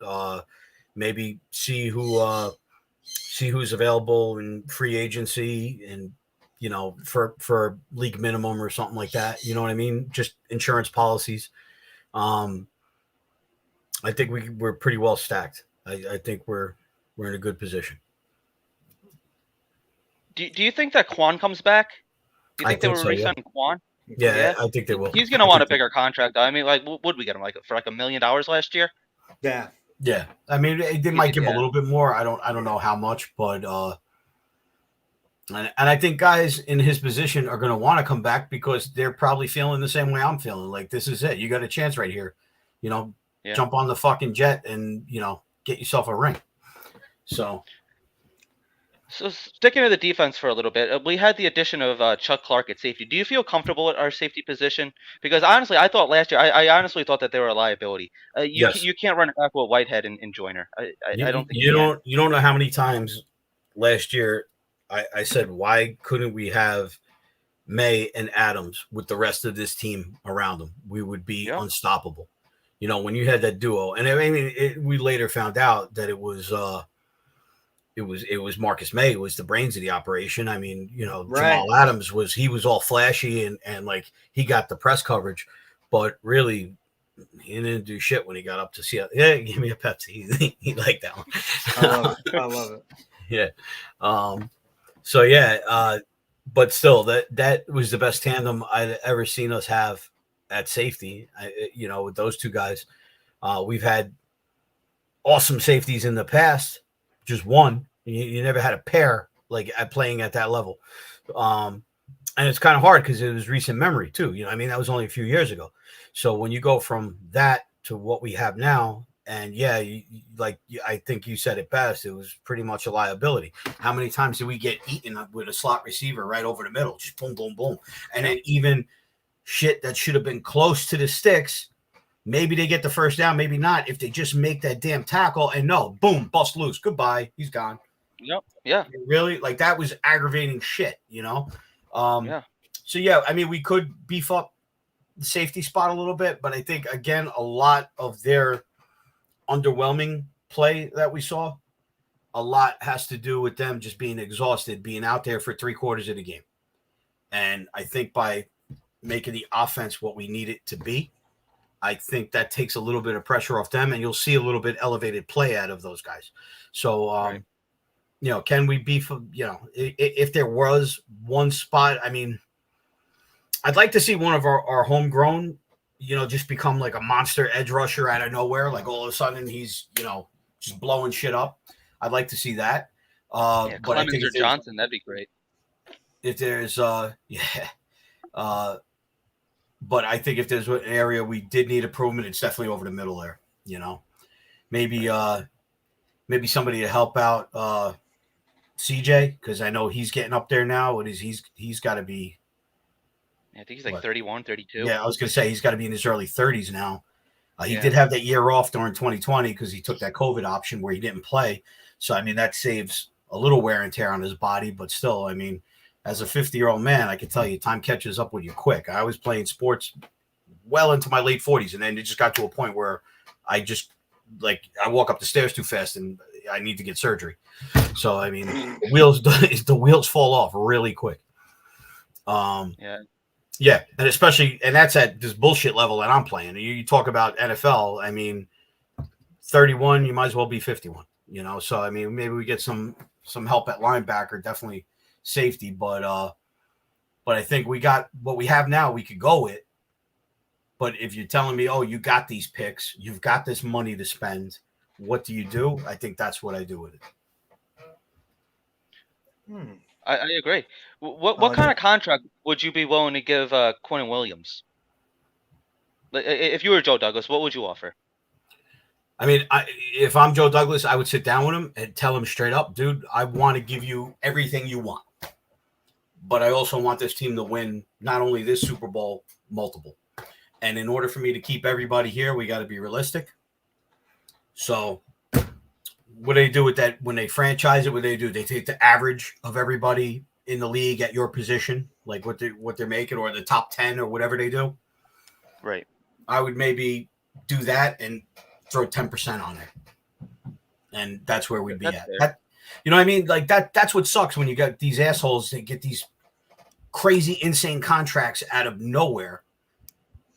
Speaker 4: maybe see who's available in free agency and for league minimum or something like that. You know what I mean? Just insurance policies. I think we're pretty well stacked. I think we're in a good position.
Speaker 5: Do you think that Quan comes back? Do you think they will re-sign Quan?
Speaker 4: Yeah, I think they will.
Speaker 5: He's going to want a bigger contract. I mean, like, what would we get him for $1 million last year?
Speaker 1: Yeah.
Speaker 4: Yeah. I mean, they might give him a little bit more. I don't know how much, but and I think guys in his position are going to want to come back because they're probably feeling the same way I'm feeling. Like, this is it. You got a chance right here. Jump on the fucking jet and, get yourself a ring. So
Speaker 5: So sticking to the defense for a little bit, we had the addition of Chuck Clark at safety. Do you feel comfortable with our safety position? Because honestly, I thought last year, I honestly thought that they were a liability.
Speaker 4: Yes.
Speaker 5: You can't run it back with Whitehead and Joyner. I don't think you can.
Speaker 4: You don't know how many times last year I said, why couldn't we have May and Adams with the rest of this team around them? We would be unstoppable. You know, when you had that duo, and I mean, we later found out that it was Marcus May was the brains of the operation. I mean, you know, Jamal Adams was all flashy and like he got the press coverage, but really he didn't do shit when he got up to Seattle. Yeah, give me a Pepsi. He liked that one.
Speaker 1: I love it.
Speaker 4: Yeah. So yeah, but still, that was the best tandem I'd ever seen us have at safety. You know, with those two guys, we've had awesome safeties in the past. Just one. You never had a pair like playing at that level. And it's kind of hard because it was recent memory too. You know, I mean, that was only a few years ago. So when you go from that to what we have now, and yeah, I think you said it best. It was pretty much a liability. How many times did we get eaten with a slot receiver right over the middle? Just boom, boom, boom. And then even shit that should have been close to the sticks, maybe they get the first down, maybe not. If they just make that damn tackle and no, boom, bust loose. Goodbye. He's gone.
Speaker 5: Yep. Yeah.
Speaker 4: Really? Like that was aggravating shit, you know?
Speaker 5: Yeah.
Speaker 4: So yeah, I mean, we could beef up the safety spot a little bit, but I think again, a lot of their underwhelming play that we saw, a lot has to do with them just being exhausted, being out there for 3/4 of the game. And I think by making the offense what we need it to be, I think that takes a little bit of pressure off them, and you'll see a little bit elevated play out of those guys. So, you know, can we beef? You know, if there was one spot, I mean, I'd like to see one of our homegrown, you know, just become like a monster edge rusher out of nowhere. Like all of a sudden he's, you know, just blowing shit up. I'd like to see that.
Speaker 5: But
Speaker 4: Clemens
Speaker 5: I think or Johnson, that'd be great.
Speaker 4: If there's, but I think if there's an area we did need improvement, it's definitely over the middle there. You know, maybe somebody to help out CJ, because I know he's getting up there now. He's got to be.
Speaker 5: I think he's like 31, 32.
Speaker 4: Yeah, I was going to say he's got to be in his early 30s now. He did have that year off during 2020 because he took that COVID option where he didn't play. So, I mean, that saves a little wear and tear on his body. But still, I mean, as a 50-year-old man, I can tell you time catches up with you quick. I was playing sports well into my late 40s, and then it just got to a point where I walk up the stairs too fast and I need to get surgery. So, I mean, the wheels fall off really quick. Yeah, and especially, and that's at this bullshit level that I'm playing. You talk about NFL, I mean, 31, you might as well be 51, you know? So, I mean, maybe we get some help at linebacker, definitely safety, but I think we got what we have now, we could go with. But if you're telling me, oh, you got these picks, you've got this money to spend, what do you do? I think that's what I do with it.
Speaker 5: I agree. What kind of contract would you be willing to give Quinn Williams? If you were Joe Douglas, what would you offer?
Speaker 4: I mean, if I'm Joe Douglas, I would sit down with him and tell him straight up, dude, I want to give you everything you want. But I also want this team to win not only this Super Bowl, multiple. And in order for me to keep everybody here, we got to be realistic. So what do they do with that when they franchise it? What do? They take the average of everybody in the league at your position, like what they're making, or the top 10 or whatever they do.
Speaker 5: Right.
Speaker 4: I would maybe do that and throw 10% on it. And that's where we'd be at. You know what I mean? Like that's what sucks when you got these assholes that get these crazy, insane contracts out of nowhere.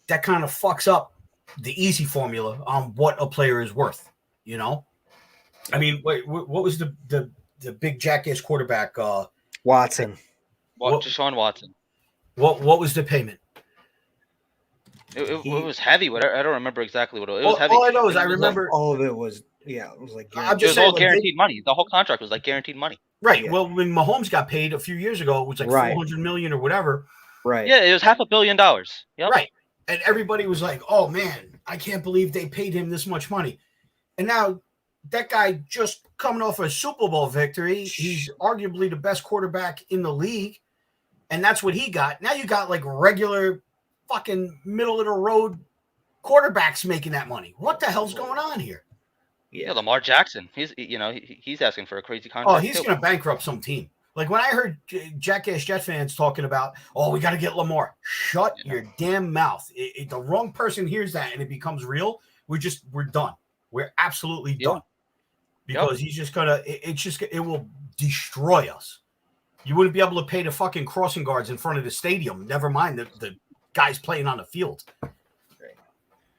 Speaker 4: That kind of fucks up the easy formula on what a player is worth, you know? I mean, wait, what was the big jackass quarterback?
Speaker 1: Watson.
Speaker 5: Deshaun Watson.
Speaker 4: What was the payment?
Speaker 5: It was heavy. I don't remember exactly what it was. Heavy.
Speaker 4: All I know is I remember
Speaker 1: all of it was it was like
Speaker 5: it was all guaranteed money. The whole contract was like guaranteed money.
Speaker 4: Right. Yeah. Well, when Mahomes got paid a few years ago, it was like $400 million or whatever.
Speaker 1: Right.
Speaker 5: Yeah, it was $500 million. Yep.
Speaker 4: Right. And everybody was like, "Oh man, I can't believe they paid him this much money." And now that guy just coming off a Super Bowl victory. He's arguably the best quarterback in the league, and that's what he got. Now you got like regular fucking middle of the road quarterbacks making that money. What the hell's going on here?
Speaker 5: Yeah, Lamar Jackson. He's asking for a crazy contract.
Speaker 4: Oh, he's going to bankrupt some team. Like when I heard Jackass Jet fans talking about, oh, we got to get Lamar. Shut your damn mouth. If the wrong person hears that and it becomes real, we're done. We're absolutely done. Because he's just going to, it will destroy us. You wouldn't be able to pay the fucking crossing guards in front of the stadium. Never mind the guys playing on the field.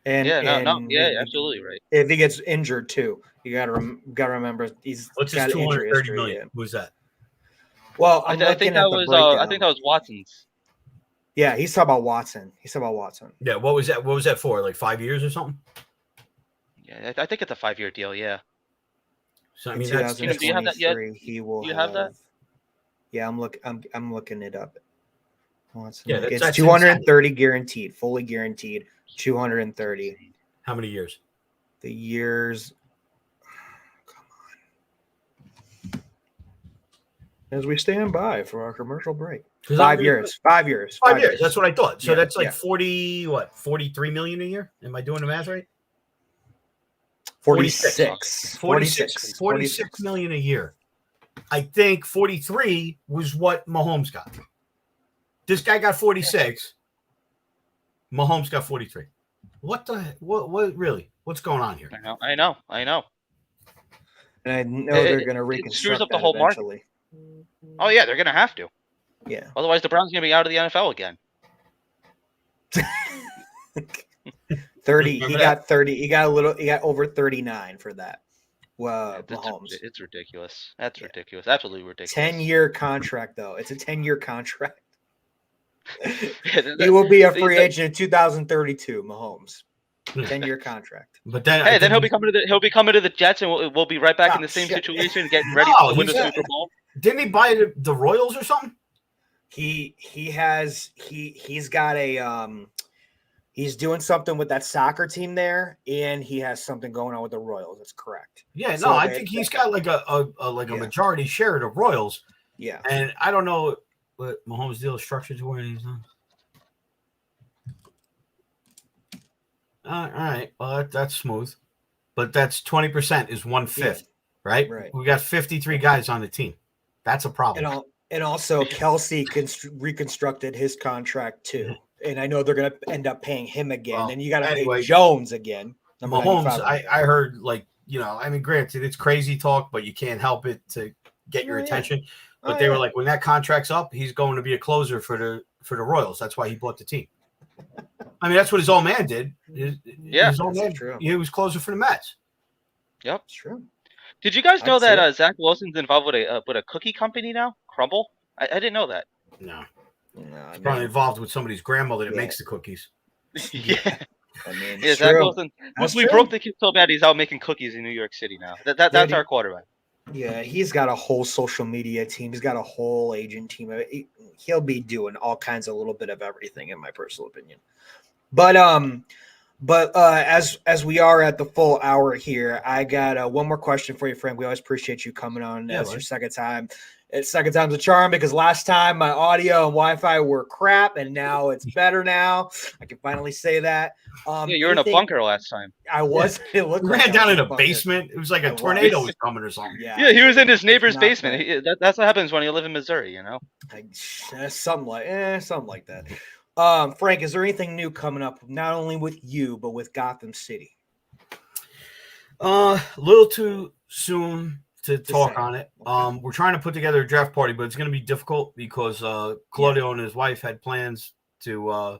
Speaker 1: And
Speaker 5: absolutely right.
Speaker 1: If he gets injured too, you got to remember
Speaker 4: what's his $230 million? Who's that?
Speaker 1: Well,
Speaker 5: I think that was Watson's.
Speaker 1: Yeah, he's talking about Watson.
Speaker 4: Yeah, what was that? What was that for? Like 5 years or something?
Speaker 5: Yeah, I think it's a 5-year deal. Yeah.
Speaker 4: So I mean,
Speaker 5: do you have that yet?
Speaker 1: He will.
Speaker 5: You have that?
Speaker 1: Yeah, I'm looking it up. Watson.
Speaker 4: Yeah,
Speaker 1: it's 230 guaranteed, fully guaranteed. 230.
Speaker 4: How many years?
Speaker 1: The years. Come on. As we stand by for our commercial break. 5 years. 5 years.
Speaker 4: 5 years. That's what I thought. So that's like 43 million a year? Am I doing the math right?
Speaker 1: 46
Speaker 4: million a year. I think 43 was what Mahomes got. This guy got 46. Mahomes got 43. What really? What's going on here?
Speaker 5: I know.
Speaker 1: And I know they're going to reconstruct
Speaker 5: screws up the whole
Speaker 1: eventually.
Speaker 5: Market. Oh yeah, they're going to have to.
Speaker 1: Yeah.
Speaker 5: Otherwise, the Browns are going to be out of the NFL again.
Speaker 1: 30. He got 30. He got over 39 for that. Well, Mahomes.
Speaker 5: It's ridiculous. That's ridiculous. Absolutely ridiculous.
Speaker 1: 10-year contract though. It's a 10-year contract. He will be a free agent in 2032. Mahomes, 10-year contract.
Speaker 4: But then,
Speaker 5: then he'll be coming to the Jets, and we'll be right back in the same situation, getting ready to win the Super Bowl.
Speaker 4: Didn't he buy the Royals or something?
Speaker 1: He's got a he's doing something with that soccer team there, and he has something going on with the Royals. That's correct.
Speaker 4: Yeah, no, I think he's got like a majority share of the Royals.
Speaker 5: Yeah,
Speaker 4: and I don't know what Mahomes' deal is structured to where he's on. All right, well that's smooth, but that's 20% is 1/5, right?
Speaker 1: Right.
Speaker 4: We got 53 guys on the team. That's a problem.
Speaker 1: And also Kelsey reconstructed his contract too, and I know they're going to end up paying him again. And you got to pay Jones again.
Speaker 4: Mahomes, I heard granted it's crazy talk, but you can't help it to get your attention. But they were like, when that contract's up, he's going to be a closer for the Royals. That's why he bought the team. I mean, that's what his old man did. His old man, true. He was closer for the Mets.
Speaker 5: Yep,
Speaker 1: it's true.
Speaker 5: Did you guys know that Zach Wilson's involved with a cookie company now? Crumble? I didn't know that.
Speaker 4: No. He's probably involved with somebody's grandmother that makes the cookies.
Speaker 5: Yeah.
Speaker 1: I mean,
Speaker 5: Zach Wilson. We broke the kid so bad he's out making cookies in New York City now. That's our quarterback.
Speaker 1: Yeah, he's got a whole social media team. He's got a whole agent team. He'll be doing all kinds of little bit of everything, in my personal opinion. But as we are at the full hour here, I got one more question for you, Frank. We always appreciate you coming on as your second time. Second time's a charm, because last time my audio and Wi-Fi were crap, and now it's better now. I can finally say that.
Speaker 5: You were in a bunker last time.
Speaker 1: I was.
Speaker 4: It looked ran down in a basement. It was like a tornado was coming or something.
Speaker 5: Yeah, he was in his neighbor's basement. That's what happens when you live in Missouri, you know.
Speaker 1: Something like that. Frank, is there anything new coming up, not only with you but with Gotham City?
Speaker 4: A little too soon to talk on it. Okay. We're trying to put together a draft party, but it's going to be difficult because Claudio and his wife had plans to,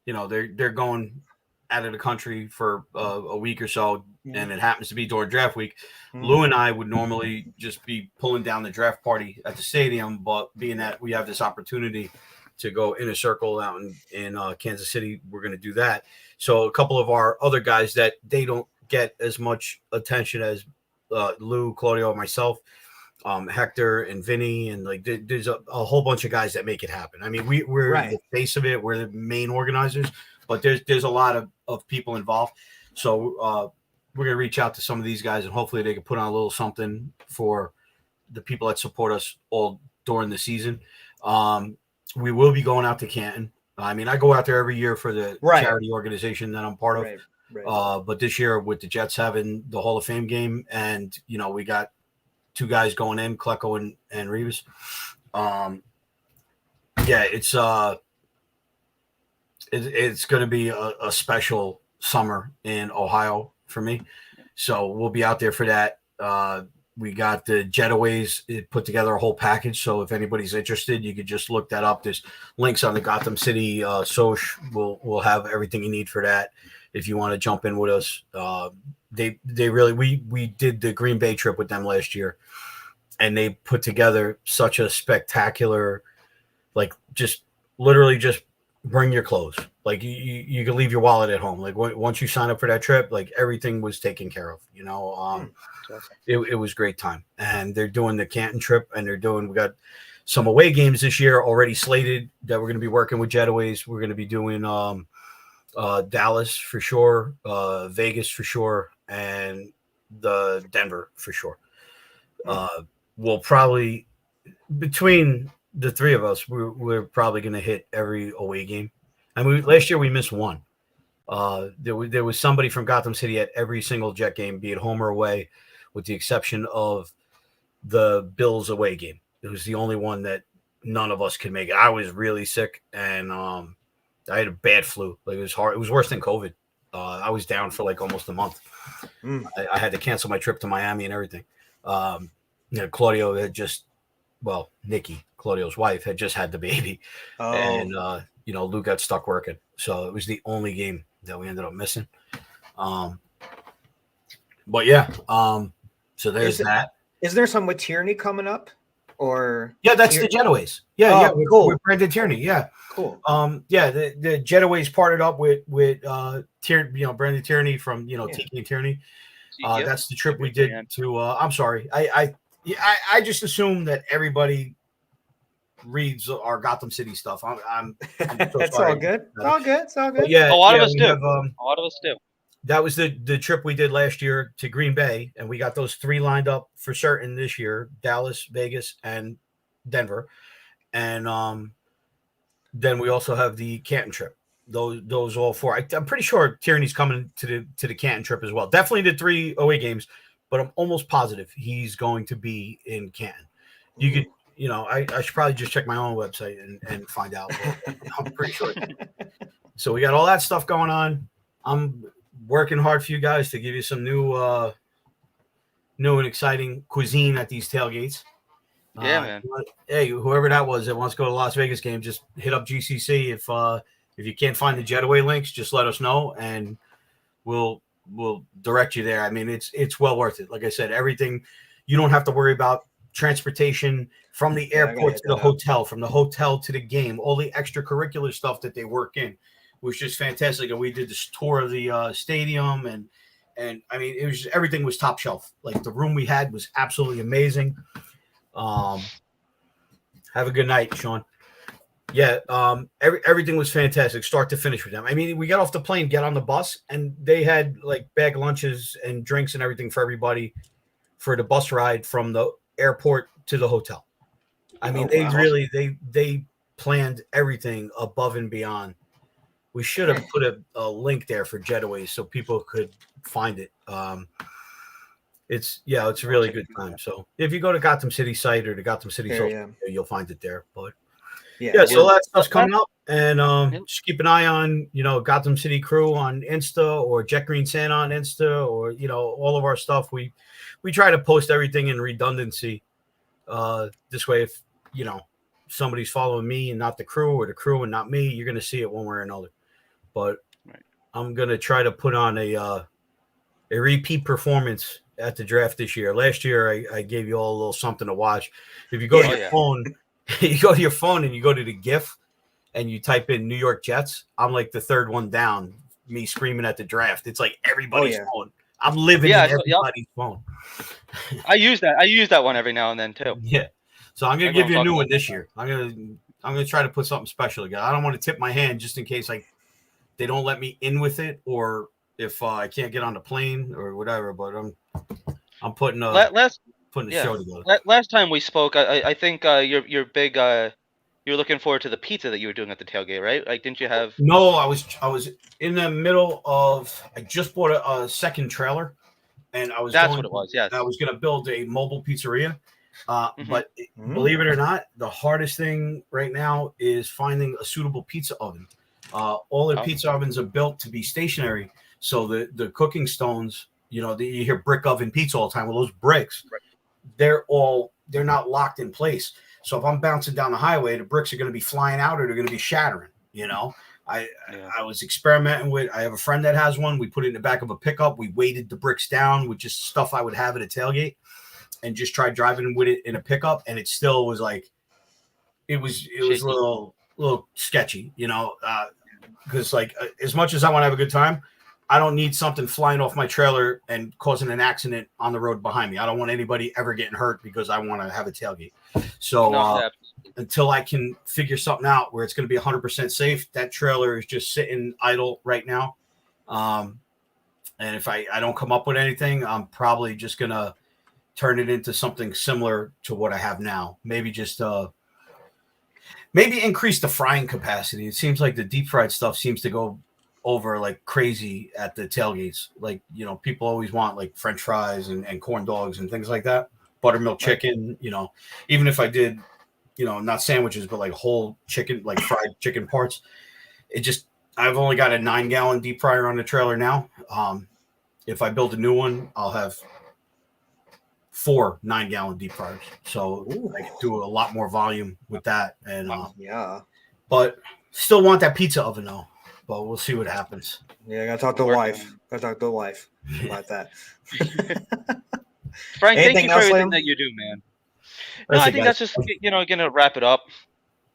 Speaker 4: they're going out of the country for a week or so, and it happens to be during draft week. Lou and I would normally just be pulling down the draft party at the stadium, but being that we have this opportunity to go in a circle out in Kansas City, we're going to do that. So a couple of our other guys that they don't get as much attention as Lou, Claudio, myself, Hector, and Vinny, and like there's a whole bunch of guys that make it happen. I mean, we're the face of it. We're the main organizers, but there's a lot of people involved. So gonna reach out to some of these guys, and hopefully they can put on a little something for the people that support us all during the season. We will be going out to Canton. I mean, I go out there every year for the charity organization that I'm part of.
Speaker 1: Right.
Speaker 4: But this year with the Jets having the Hall of Fame game, and we got 2 guys going in, Klecko and Revis. It's going to be a special summer in Ohio for me. So we'll be out there for that. We got the Jetaways. It put together a whole package. So if anybody's interested, you could just look that up. There's links on the Gotham City Soch. We'll have everything you need for that. If you want to jump in with us, they really, we did the Green Bay trip with them last year, and they put together such a spectacular, like just literally just bring your clothes. Like you can leave your wallet at home. Like once you sign up for that trip, like everything was taken care of, it was a great time. And they're doing the Canton trip, and we got some away games this year already slated that we're going to be working with Jetaways. We're going to be doing, Dallas for sure, Vegas for sure, and the Denver for sure. We'll probably, between the 3 of us, we're probably going to hit every away game. I mean, last year we missed one. There was somebody from Gotham City at every single Jet game, be it home or away, with the exception of the Bills away game. It was the only one that none of us could make it. I was really sick, and I had a bad flu. Like, it was hard. It was worse than COVID. I was down for like almost a month. I had to cancel my trip to Miami and everything. Claudio had Nikki, Claudio's wife, had just had the baby. And, Lou got stuck working. So it was the only game that we ended up missing. So there's that.
Speaker 1: Is there some with Tierney coming up? Or
Speaker 4: that's the Jetaways.
Speaker 1: Cool.
Speaker 4: With Brandon Tierney. Yeah.
Speaker 1: Cool.
Speaker 4: The Jetaways partnered up with Brandon Tierney from Tiki and Tierney. That's the trip we did to. I'm sorry, I just assume that everybody reads our Gotham City stuff. I'm so
Speaker 1: it's
Speaker 4: sorry.
Speaker 1: all good. It's all good.
Speaker 4: Yeah,
Speaker 5: a lot of us do. A lot of us do.
Speaker 4: That was the trip we did last year to Green Bay, and we got those 3 lined up for certain this year: Dallas, Vegas, and Denver. And then we also have the Canton trip. Those all 4. I'm pretty sure Tierney's coming to the Canton trip as well. Definitely the 3 away games, but I'm almost positive he's going to be in Canton. You could, I should probably just check my own website and find out. But I'm pretty sure. So we got all that stuff going on. I'm working hard for you guys to give you some new and exciting cuisine at these tailgates.
Speaker 5: Man.
Speaker 4: Hey, whoever that was that wants to go to the Las Vegas game, just hit up GCC. If you can't find the Jetaway links, just let us know, and we'll direct you there. I mean, it's well worth it. Like I said, everything, you don't have to worry about transportation from the airport to the hotel, from the hotel to the game, all the extracurricular stuff that they work in was just fantastic. And we did this tour of the stadium, and I mean, it was everything was top shelf. Like, the room we had was absolutely amazing. Have a good night, Sean. Everything was fantastic, start to finish with them. I mean, we got off the plane, get on the bus, and they had like bag lunches and drinks and everything for everybody for the bus ride from the airport to the hotel. I mean, they planned everything above and beyond. We should have put a link there for Jetaways so people could find it. It's a really good time. So if you go to Gotham City site or the Gotham City social media, you'll find it there. But so that stuff's coming up, and just keep an eye on Gotham City Crew on Insta, or Jet Green Santa on Insta, or all of our stuff. We try to post everything in redundancy. This way, if somebody's following me and not the crew, or the crew and not me, you're gonna see it one way or another. But I'm gonna try to put on a repeat performance at the draft this year. Last year, I gave you all a little something to watch. If you go to your phone, you go to your phone and you go to the GIF and you type in New York Jets, I'm like the 3rd one down, me screaming at the draft. It's like everybody's phone. I'm living in everybody's phone.
Speaker 5: I use that one every now and then too.
Speaker 4: Yeah. So I'm gonna give you a new one this year. I'm gonna try to put something special together. I don't want to tip my hand just in case they don't let me in with it, or if I can't get on the plane or whatever. But I'm putting a show together.
Speaker 5: Last time we spoke, I think you're big. You're looking forward to the pizza that you were doing at the tailgate, right? Like, didn't you have?
Speaker 4: No, I was in the middle of. I just bought a second trailer, and I was.
Speaker 5: That's what it was. Yes.
Speaker 4: I was going to build a mobile pizzeria,
Speaker 5: Mhm.
Speaker 4: but believe it or not, the hardest thing right now is finding a suitable pizza oven. All the pizza ovens are built to be stationary, so the cooking stones, you hear brick oven pizza all the time. Well, those bricks, they're not locked in place. So if I'm bouncing down the highway, the bricks are going to be flying out or they're going to be shattering. I was experimenting with. I have a friend that has one. We put it in the back of a pickup. We weighted the bricks down with just stuff I would have at a tailgate, and just tried driving with it in a pickup, and it still was like it was a little sketchy, because like as much as I want to have a good time, I don't need something flying off my trailer and causing an accident on the road behind me. I don't want anybody ever getting hurt because I want to have a tailgate. So until I can figure something out where it's going to be 100% safe, that trailer is just sitting idle right now. And if I don't come up with anything, I'm probably just going to turn it into something similar to what I have now. Maybe just maybe increase the frying capacity. It seems like the deep fried stuff seems to go over like crazy at the tailgates. Like, people always want like French fries and corn dogs and things like that. Buttermilk chicken, even if I did, not sandwiches, but like whole chicken, like fried chicken parts. I've only got a 9-gallon deep fryer on the trailer now. If I build a new one, I'll have 4 9-gallon deep fryers. So I can do a lot more volume with that. And but still want that pizza oven though. But we'll see what happens.
Speaker 1: Yeah, I gotta talk to the wife. About that.
Speaker 5: Frank, thank you for everything that you do, man. No, I think that's just gonna wrap it up.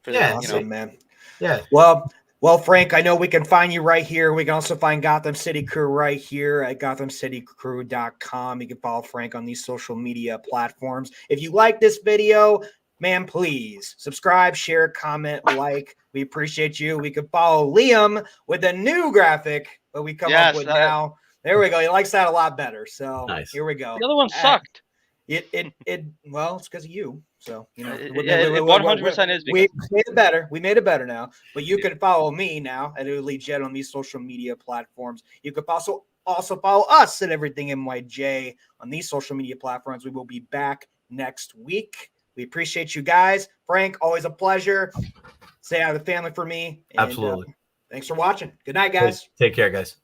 Speaker 1: Awesome, man.
Speaker 4: Yeah.
Speaker 1: Well, Frank, I know we can find you right here. We can also find Gotham City Crew right here at GothamCityCrew.com. You can follow Frank on these social media platforms. If you like this video, man, please subscribe, share, comment, like. We appreciate you. We could follow Liam with a new graphic that we come up with now. There we go. He likes that a lot better. So Here we go.
Speaker 5: The other one sucked.
Speaker 1: Well, it's because of you. So
Speaker 5: it 100% is.
Speaker 1: We made it better. We made it better now. But you can follow me now at Elite Jet on these social media platforms. You can also follow us at Everything NYJ on these social media platforms. We will be back next week. We appreciate you guys. Frank, always a pleasure. Say hi to the family for me.
Speaker 4: Absolutely.
Speaker 1: Thanks for watching. Good night, guys.
Speaker 4: Take care, guys.